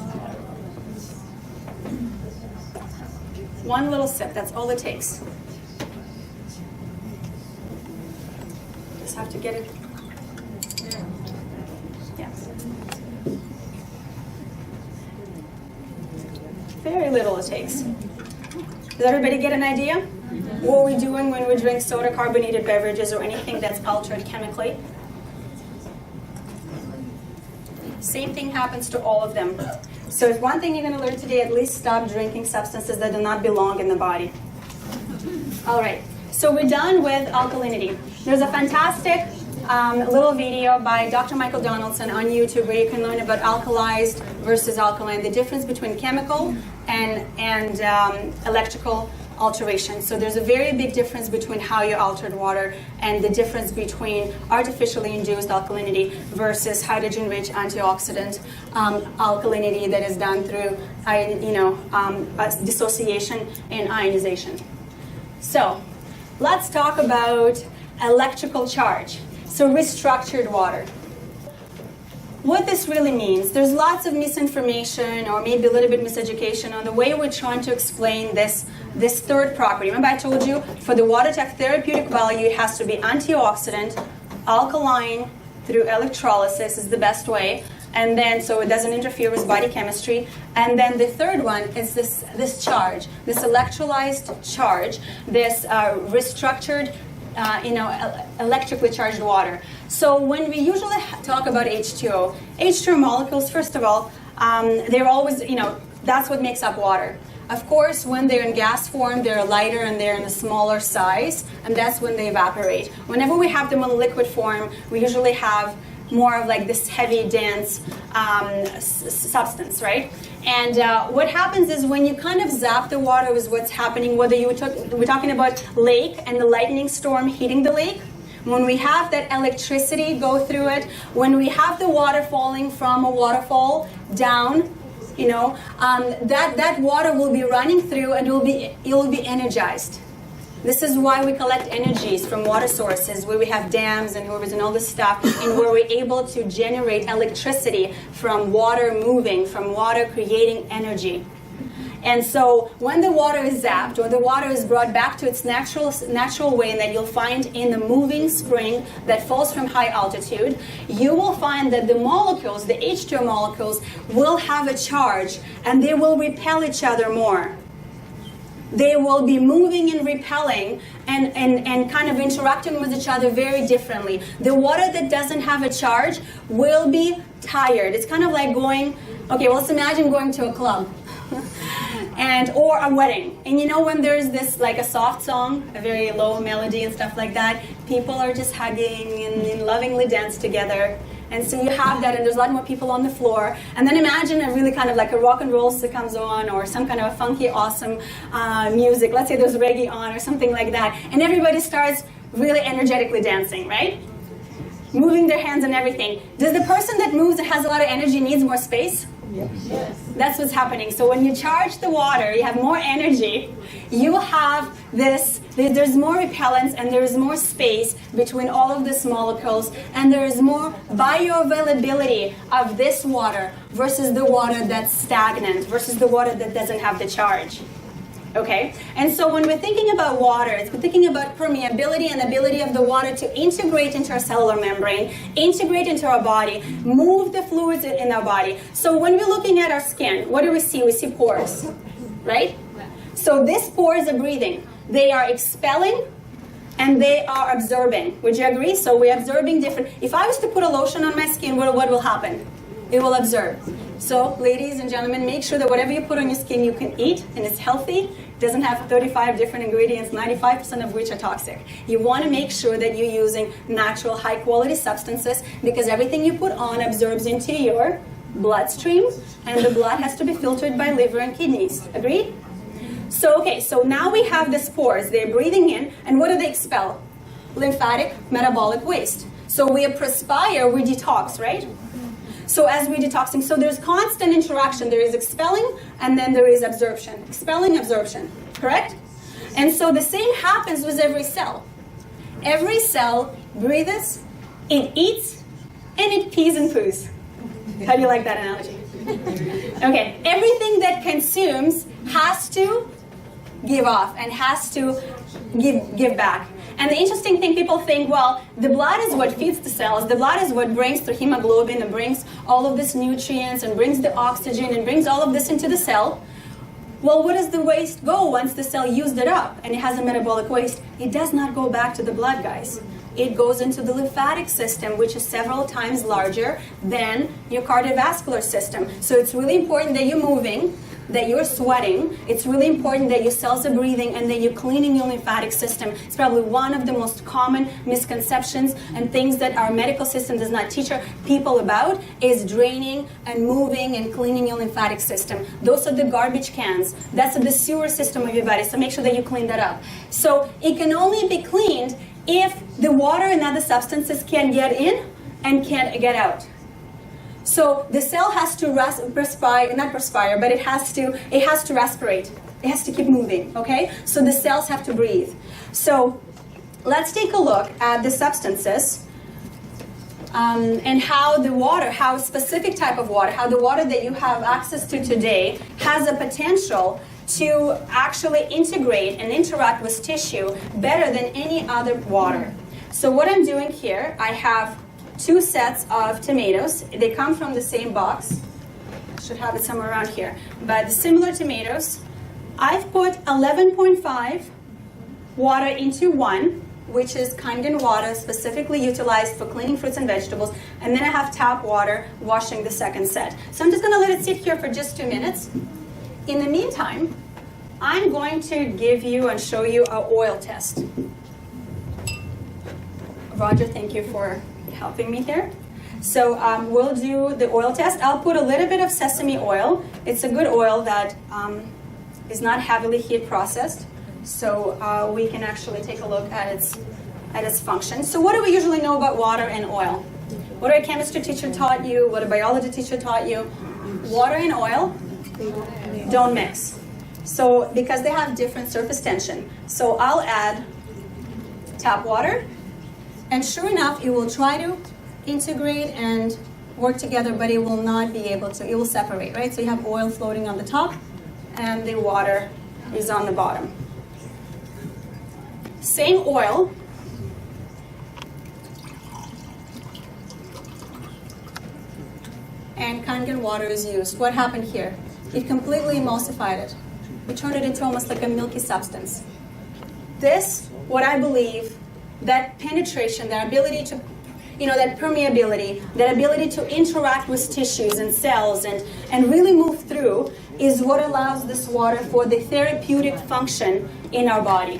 One little sip, that's all it takes. Just have to get it. Yeah. Very little it takes. Does everybody get an idea? What we're doing when we drink soda, carbonated beverages, or anything that's altered chemically. Same thing happens to all of them. So if one thing you're going to learn today, at least stop drinking substances that do not belong in the body. All right, so we're done with alkalinity. There's a fantastic little video by Dr. Michael Donaldson on YouTube where you can learn about alkalized versus alkaline, the difference between chemical and electrical alteration. So there's a very big difference between how you altered water and the difference between artificially induced alkalinity versus hydrogen-rich antioxidant alkalinity that is done through dissociation and ionization. So let's talk about electrical charge. So restructured water. What this really means, there's lots of misinformation or maybe a little bit miseducation on the way we're trying to explain this third property. Remember I told you for the water to have therapeutic value, it has to be antioxidant, alkaline through electrolysis is the best way, and then so it doesn't interfere with body chemistry. And then the third one is this charge, this electrolyzed charge, this restructured electrically charged water. So when we usually talk about H2O molecules, first of all, they're always, that's what makes up water. Of course, when they're in gas form, they're lighter and they're in a smaller size, and that's when they evaporate. Whenever we have them in liquid form, we usually have more of like this heavy, dense substance, right? And what happens is when you kind of zap the water with what's happening, whether we're talking about lake and the lightning storm hitting the lake, when we have that electricity go through it, when we have the water falling from a waterfall down, you know, that water will be running through and it will be energized. This is why we collect energies from water sources, where we have dams and rivers and all this stuff, and where we're able to generate electricity from water moving, from water creating energy. And so when the water is zapped, or the water is brought back to its natural way, and that you'll find in the moving spring that falls from high altitude, you will find that the molecules, the H2O molecules, will have a charge, and they will repel each other more. They will be moving and repelling and kind of interacting with each other very differently. The water that doesn't have a charge will be tired. It's kind of like going, okay, well, let's imagine going to a club or a wedding. And you know when there's this, like a soft song, a very low melody and stuff like that, people are just hugging and lovingly dance together. And so you have that, and there's a lot more people on the floor. And then imagine a really kind of like a rock and roll that comes on, or some kind of a funky, awesome music. Let's say there's reggae on or something like that. And everybody starts really energetically dancing, right? Moving their hands and everything. Does the person that moves and has a lot of energy needs more space? Yes. That's what's happening. So when you charge the water, you have more energy. You have this, there's more repellence, and there's more space between all of these molecules, and there is more bioavailability of this water versus the water that's stagnant, versus the water that doesn't have the charge. Okay? And so when we're thinking about water, we're thinking about permeability and ability of the water to integrate into our cellular membrane, integrate into our body, move the fluids in our body. So when we're looking at our skin, what do we see? We see pores, right? So these pores are breathing. They are expelling and they are absorbing. Would you agree? So we're absorbing different. If I was to put a lotion on my skin, what will happen? It will absorb. So ladies and gentlemen, make sure that whatever you put on your skin you can eat and it's healthy. It doesn't have 35 different ingredients, 95% of which are toxic. You want to make sure that you're using natural, high-quality substances, because everything you put on absorbs into your bloodstream, and the blood has to be filtered by liver and kidneys. Agreed? So, okay, so now we have the spores. They're breathing in, and what do they expel? Lymphatic, metabolic waste. So we perspire, we detox, right? So as we're detoxing, so there's constant interaction. There is expelling, and then there is absorption. Expelling, absorption, correct? And so the same happens with every cell. Every cell breathes, it eats, and it pees and poos. How do you like that analogy? Okay, everything that consumes has to give off and has to give back. And the interesting thing, people think, well, the blood is what feeds the cells. The blood is what brings the hemoglobin and brings all of these nutrients and brings the oxygen and brings all of this into the cell. Well, where does the waste go once the cell used it up and it has a metabolic waste? It does not go back to the blood, guys. It goes into the lymphatic system, which is several times larger than your cardiovascular system. So it's really important that you're moving, that you're sweating. It's really important that your cells are breathing and that you're cleaning your lymphatic system. It's probably one of the most common misconceptions and things that our medical system does not teach people about is draining and moving and cleaning your lymphatic system. Those are the garbage cans. That's the sewer system of your body, so make sure that you clean that up. So it can only be cleaned if the water and other substances can get in and can't get out. So the cell has to respire, not perspire, but it has to respirate. It has to keep moving, okay? So the cells have to breathe. So let's take a look at the substances and how the water, how a specific type of water, how the water that you have access to today has a potential to actually integrate and interact with tissue better than any other water. So what I'm doing here, I have 2 sets of tomatoes. They come from the same box. I should have it somewhere around here. But similar tomatoes. I've put 11.5 water into one, which is Kangen water specifically utilized for cleaning fruits and vegetables. And then I have tap water washing the second set. So I'm just going to let it sit here for just 2 minutes. In the meantime, I'm going to give you and show you our oil test. Roger, thank you for helping me here. So we'll do the oil test. I'll put a little bit of sesame oil. It's a good oil that is not heavily heat processed. So we can actually take a look at its function. So what do we usually know about water and oil? What a chemistry teacher taught you, what a biology teacher taught you. Water and oil don't mix. So because they have different surface tension. So I'll add tap water, and sure enough, it will try to integrate and work together, but it will not be able to. It will separate, right? So you have oil floating on the top, and the water is on the bottom. Same oil. And Kangen water is used. What happened here? It completely emulsified it. It turned it into almost like a milky substance. This, what I believe, that penetration, that ability to, that permeability, that ability to interact with tissues and cells and really move through is what allows this water for the therapeutic function in our body.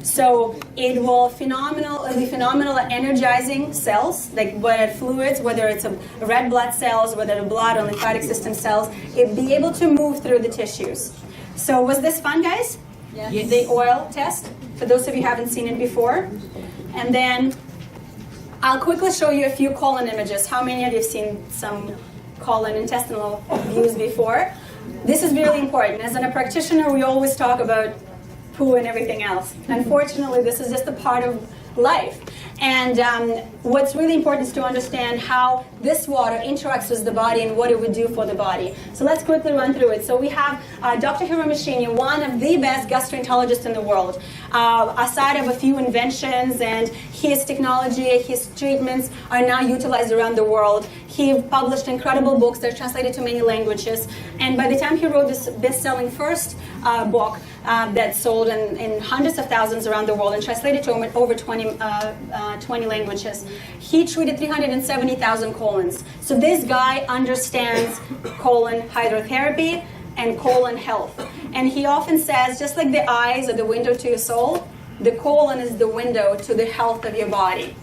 So it will be phenomenal at energizing cells, like whether fluids, whether it's a red blood cells, whether the blood or lymphatic system cells, it'll be able to move through the tissues. So was this fun, guys? Yes. The oil test, for those of you who haven't seen it before. And then I'll quickly show you a few colon images. How many of you have seen some colon intestinal views before? This is really important. As a practitioner, we always talk about poo and everything else. Unfortunately, this is just a part of life. And what's really important is to understand how this water interacts with the body and what it would do for the body. So let's quickly run through it. So we have Dr. Hiromashini, one of the best gastroenterologists in the world. Aside of a few inventions, and his technology, his treatments are now utilized around the world. He published incredible books that are translated to many languages. And by the time he wrote this best-selling first book that sold in hundreds of thousands around the world and translated to over 20 languages, he treated 370,000 colons. So this guy understands colon hydrotherapy and colon health. And he often says, just like the eyes are the window to your soul, the colon is the window to the health of your body.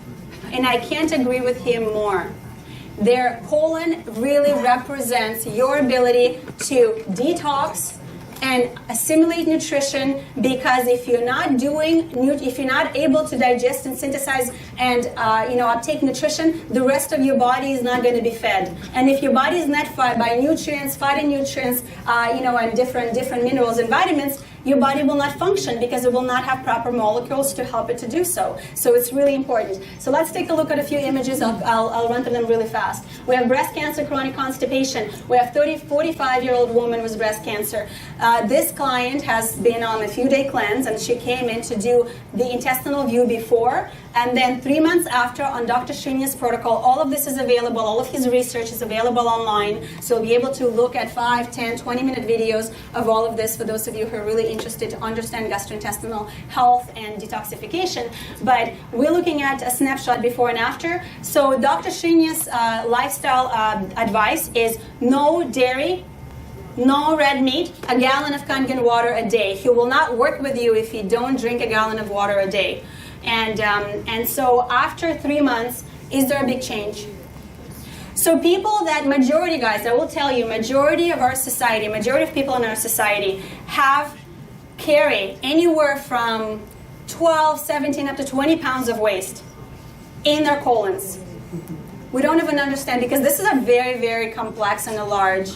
And I can't agree with him more. Their colon really represents your ability to detox and assimilate nutrition, because if you're not able to digest and synthesize and uptake nutrition, the rest of your body is not going to be fed. And if your body is not fed by nutrients, phytonutrients, and different minerals and vitamins, your body will not function because it will not have proper molecules to help it to do so. So it's really important. So let's take a look at a few images. I'll run through them really fast. We have breast cancer, chronic constipation. We have 45-year-old woman with breast cancer. This client has been on a few-day cleanse, and she came in to do the intestinal view before, and then 3 months after on Dr. Shrinia's protocol. All of this is available. All of his research is available online. So you'll be able to look at 5, 10, 20-minute videos of all of this for those of you who are really interested to understand gastrointestinal health and detoxification. But we're looking at a snapshot before and after. So Dr. Shrinia's lifestyle advice is no dairy, no red meat, a gallon of Kangen water a day. He will not work with you if you don't drink a gallon of water a day. And so after 3 months, is there a big change? So people that majority, guys, I will tell you, majority of our society, majority of people in our society carry anywhere from 12, 17, up to 20 pounds of waste in their colons. We don't even understand, because this is a very, very complex and a large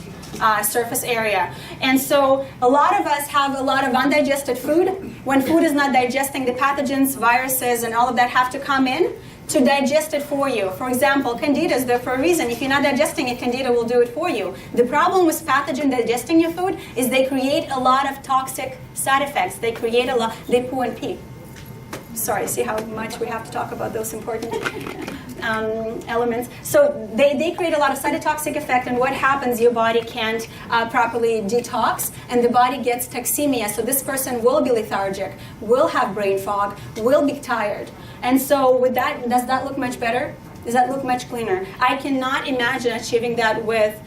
surface area. And so a lot of us have a lot of undigested food. When food is not digesting, the pathogens, viruses, and all of that have to come in to digest it for you. For example, Candida is there for a reason. If you're not digesting it, Candida will do it for you. The problem with pathogen digesting your food is they create a lot of toxic side effects. They create a lot, they poo and pee. Sorry, see how much we have to talk about those important elements. So they create a lot of cytotoxic effect, and what happens, your body can't properly detox, and the body gets toxemia. So this person will be lethargic, will have brain fog, will be tired. And so with that, does that look much better? Does that look much cleaner? I cannot imagine achieving that with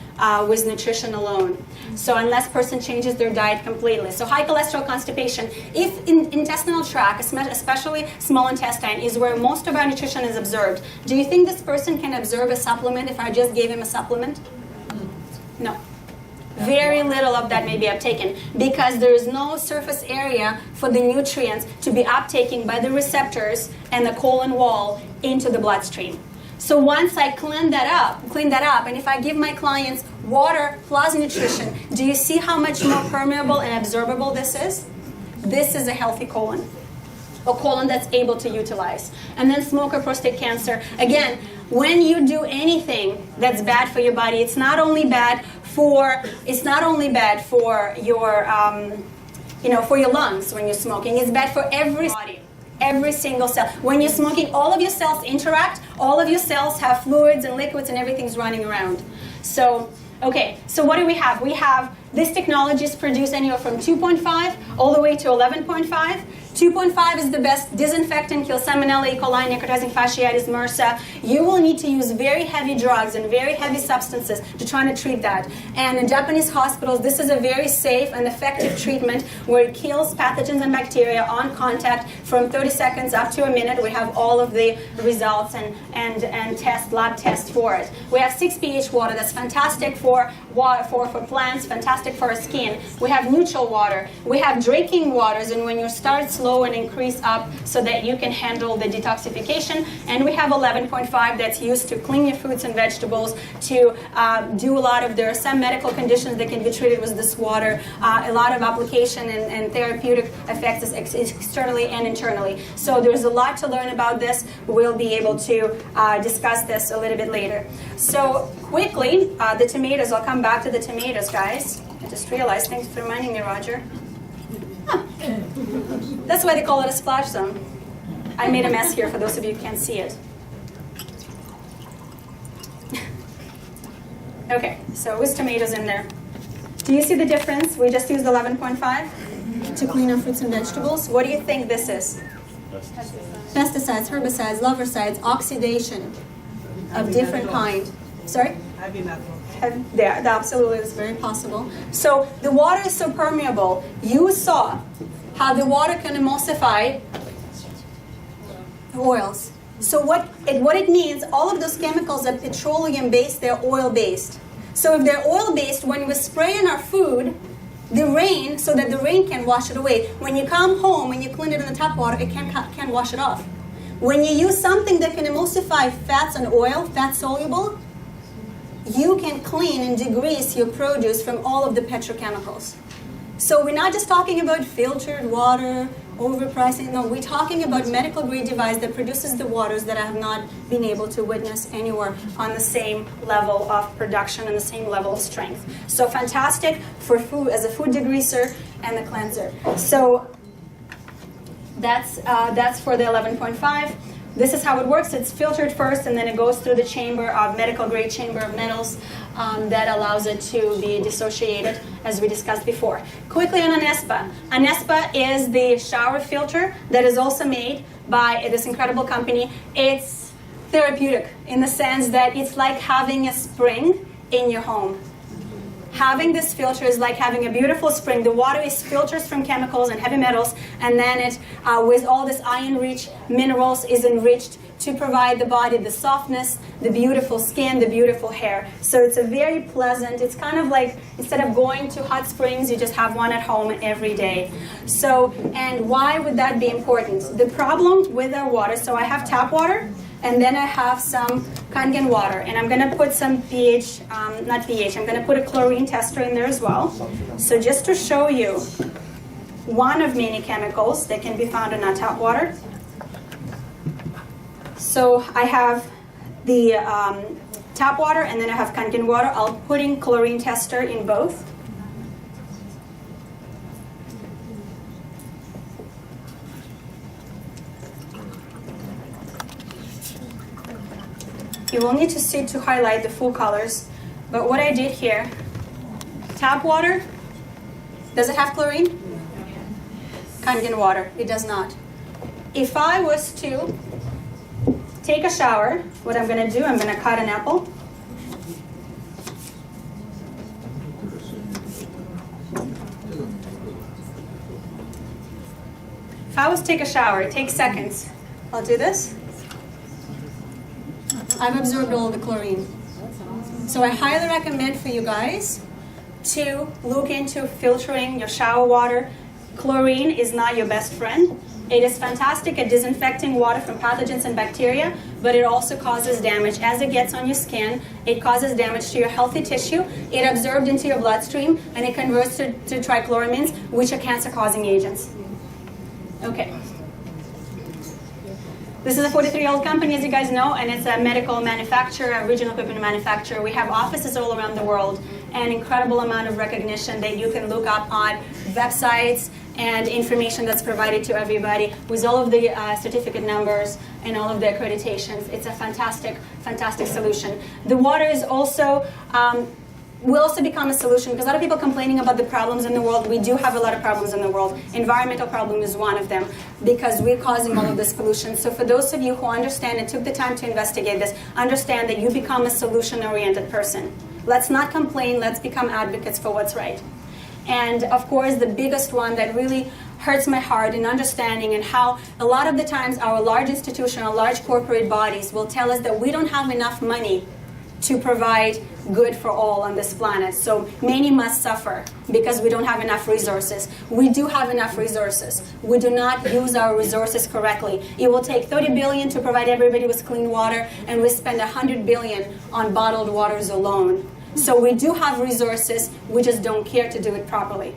nutrition alone. So unless person changes their diet completely. So high cholesterol constipation, if intestinal tract, especially small intestine, is where most of our nutrition is absorbed, do you think this person can absorb a supplement if I just gave him a supplement? No. Very little of that may be uptaken because there is no surface area for the nutrients to be uptaken by the receptors and the colon wall into the bloodstream. So once I clean that up, and if I give my clients water plus nutrition, do you see how much more permeable and absorbable this is? This is a healthy colon. A colon that's able to utilize. And then smoker prostate cancer. Again, when you do anything that's bad for your body, it's not only bad for your for your lungs when you're smoking. It's bad for every body. Every single cell. When you're smoking, all of your cells interact. All of your cells have fluids and liquids and everything's running around. So, okay, so what do we have? We have this technology is produced anywhere from 2.5 all the way to 11.5. 2.5 is the best disinfectant, kills Salmonella, E. coli, necrotizing fasciitis, MRSA. You will need to use very heavy drugs and very heavy substances to try to treat that. And in Japanese hospitals, this is a very safe and effective treatment where it kills pathogens and bacteria on contact from 30 seconds up to a minute. We have all of the results and lab tests for it. We have 6 pH water that's fantastic for plants, fantastic for our skin. We have neutral water. We have drinking waters, and when you start slow and increase up so that you can handle the detoxification. And we have 11.5 that's used to clean your fruits and vegetables, to do a lot of, there are some medical conditions that can be treated with this water, a lot of application and therapeutic effects externally and internally. So there's a lot to learn about this. We'll be able to discuss this a little bit later. So quickly, the tomatoes, I'll come back to the tomatoes, guys. I just realized, thanks for reminding me, Roger. Huh. That's why they call it a splash zone. I made a mess here for those of you who can't see it. Okay, so with tomatoes in there. Do you see the difference? We just used 11.5 to clean our fruits and vegetables. What do you think this is? Pesticides, herbicides, larvicides, oxidation of different kind. Sorry? Heavy metal. That absolutely is very possible. So the water is so permeable. You saw how the water can emulsify oils. So what it means, all of those chemicals are petroleum-based, they're oil-based. So if they're oil-based, when we spray in our food, the rain, so that the rain can wash it away. When you come home, when you clean it in the tap water, it can't wash it off. When you use something that can emulsify fats and oil, fat-soluble, you can clean and degrease your produce from all of the petrochemicals. So we're not just talking about filtered water, overpricing. No, we're talking about medical grade device that produces the waters that I have not been able to witness anywhere on the same level of production and the same level of strength. So fantastic for food, as a food degreaser and the cleanser. So that's for the 11.5. This is how it works. It's filtered first, and then it goes through the chamber of medical grade chamber of metals that allows it to be dissociated, as we discussed before. Quickly on Anespa. Anespa is the shower filter that is also made by this incredible company. It's therapeutic in the sense that it's like having a spring in your home. Having this filter is like having a beautiful spring. The water is filters from chemicals and heavy metals, and then it, with all this iron-rich minerals, is enriched to provide the body the softness, the beautiful skin, the beautiful hair. So it's a very pleasant, it's kind of like, instead of going to hot springs, you just have one at home every day. So, and why would that be important? The problem with our water, so I have tap water, and then I have some Kangen water, and I'm going to put some pH, I'm going to put a chlorine tester in there as well. So just to show you one of many chemicals that can be found in our tap water. So I have the tap water, and then I have Kangen water. I'll put in chlorine tester in both. You will need to see to highlight the full colors. But what I did here, tap water, does it have chlorine? Kangen water, it does not. If I was to take a shower, what I'm going to do, I'm going to cut an apple. If I was to take a shower, it takes seconds. I'll do this. I've absorbed all the chlorine. So I highly recommend for you guys to look into filtering your shower water. Chlorine is not your best friend. It is fantastic at disinfecting water from pathogens and bacteria, but it also causes damage. As it gets on your skin, it causes damage to your healthy tissue. It absorbs into your bloodstream, and it converts to trichloramines, which are cancer-causing agents. Okay. This is a 43-year-old company, as you guys know, and it's a medical manufacturer, original equipment manufacturer. We have offices all around the world, an incredible amount of recognition that you can look up on websites and information that's provided to everybody with all of the certificate numbers and all of the accreditations. It's a fantastic, fantastic solution. The water is also will also become a solution because a lot of people complaining about the problems in the world. We do have a lot of problems in the world. Environmental problem is one of them because we're causing all of this pollution. So for those of you who understand and took the time to investigate this, understand that you become a solution-oriented person. Let's not complain. Let's become advocates for what's right. And of course, the biggest one that really hurts my heart in understanding and how a lot of the times our large institution, our large corporate bodies will tell us that we don't have enough money to provide good for all on this planet. So many must suffer because we don't have enough resources. We do have enough resources. We do not use our resources correctly. It will take $30 billion to provide everybody with clean water, and we spend $100 billion on bottled waters alone. So we do have resources, we just don't care to do it properly.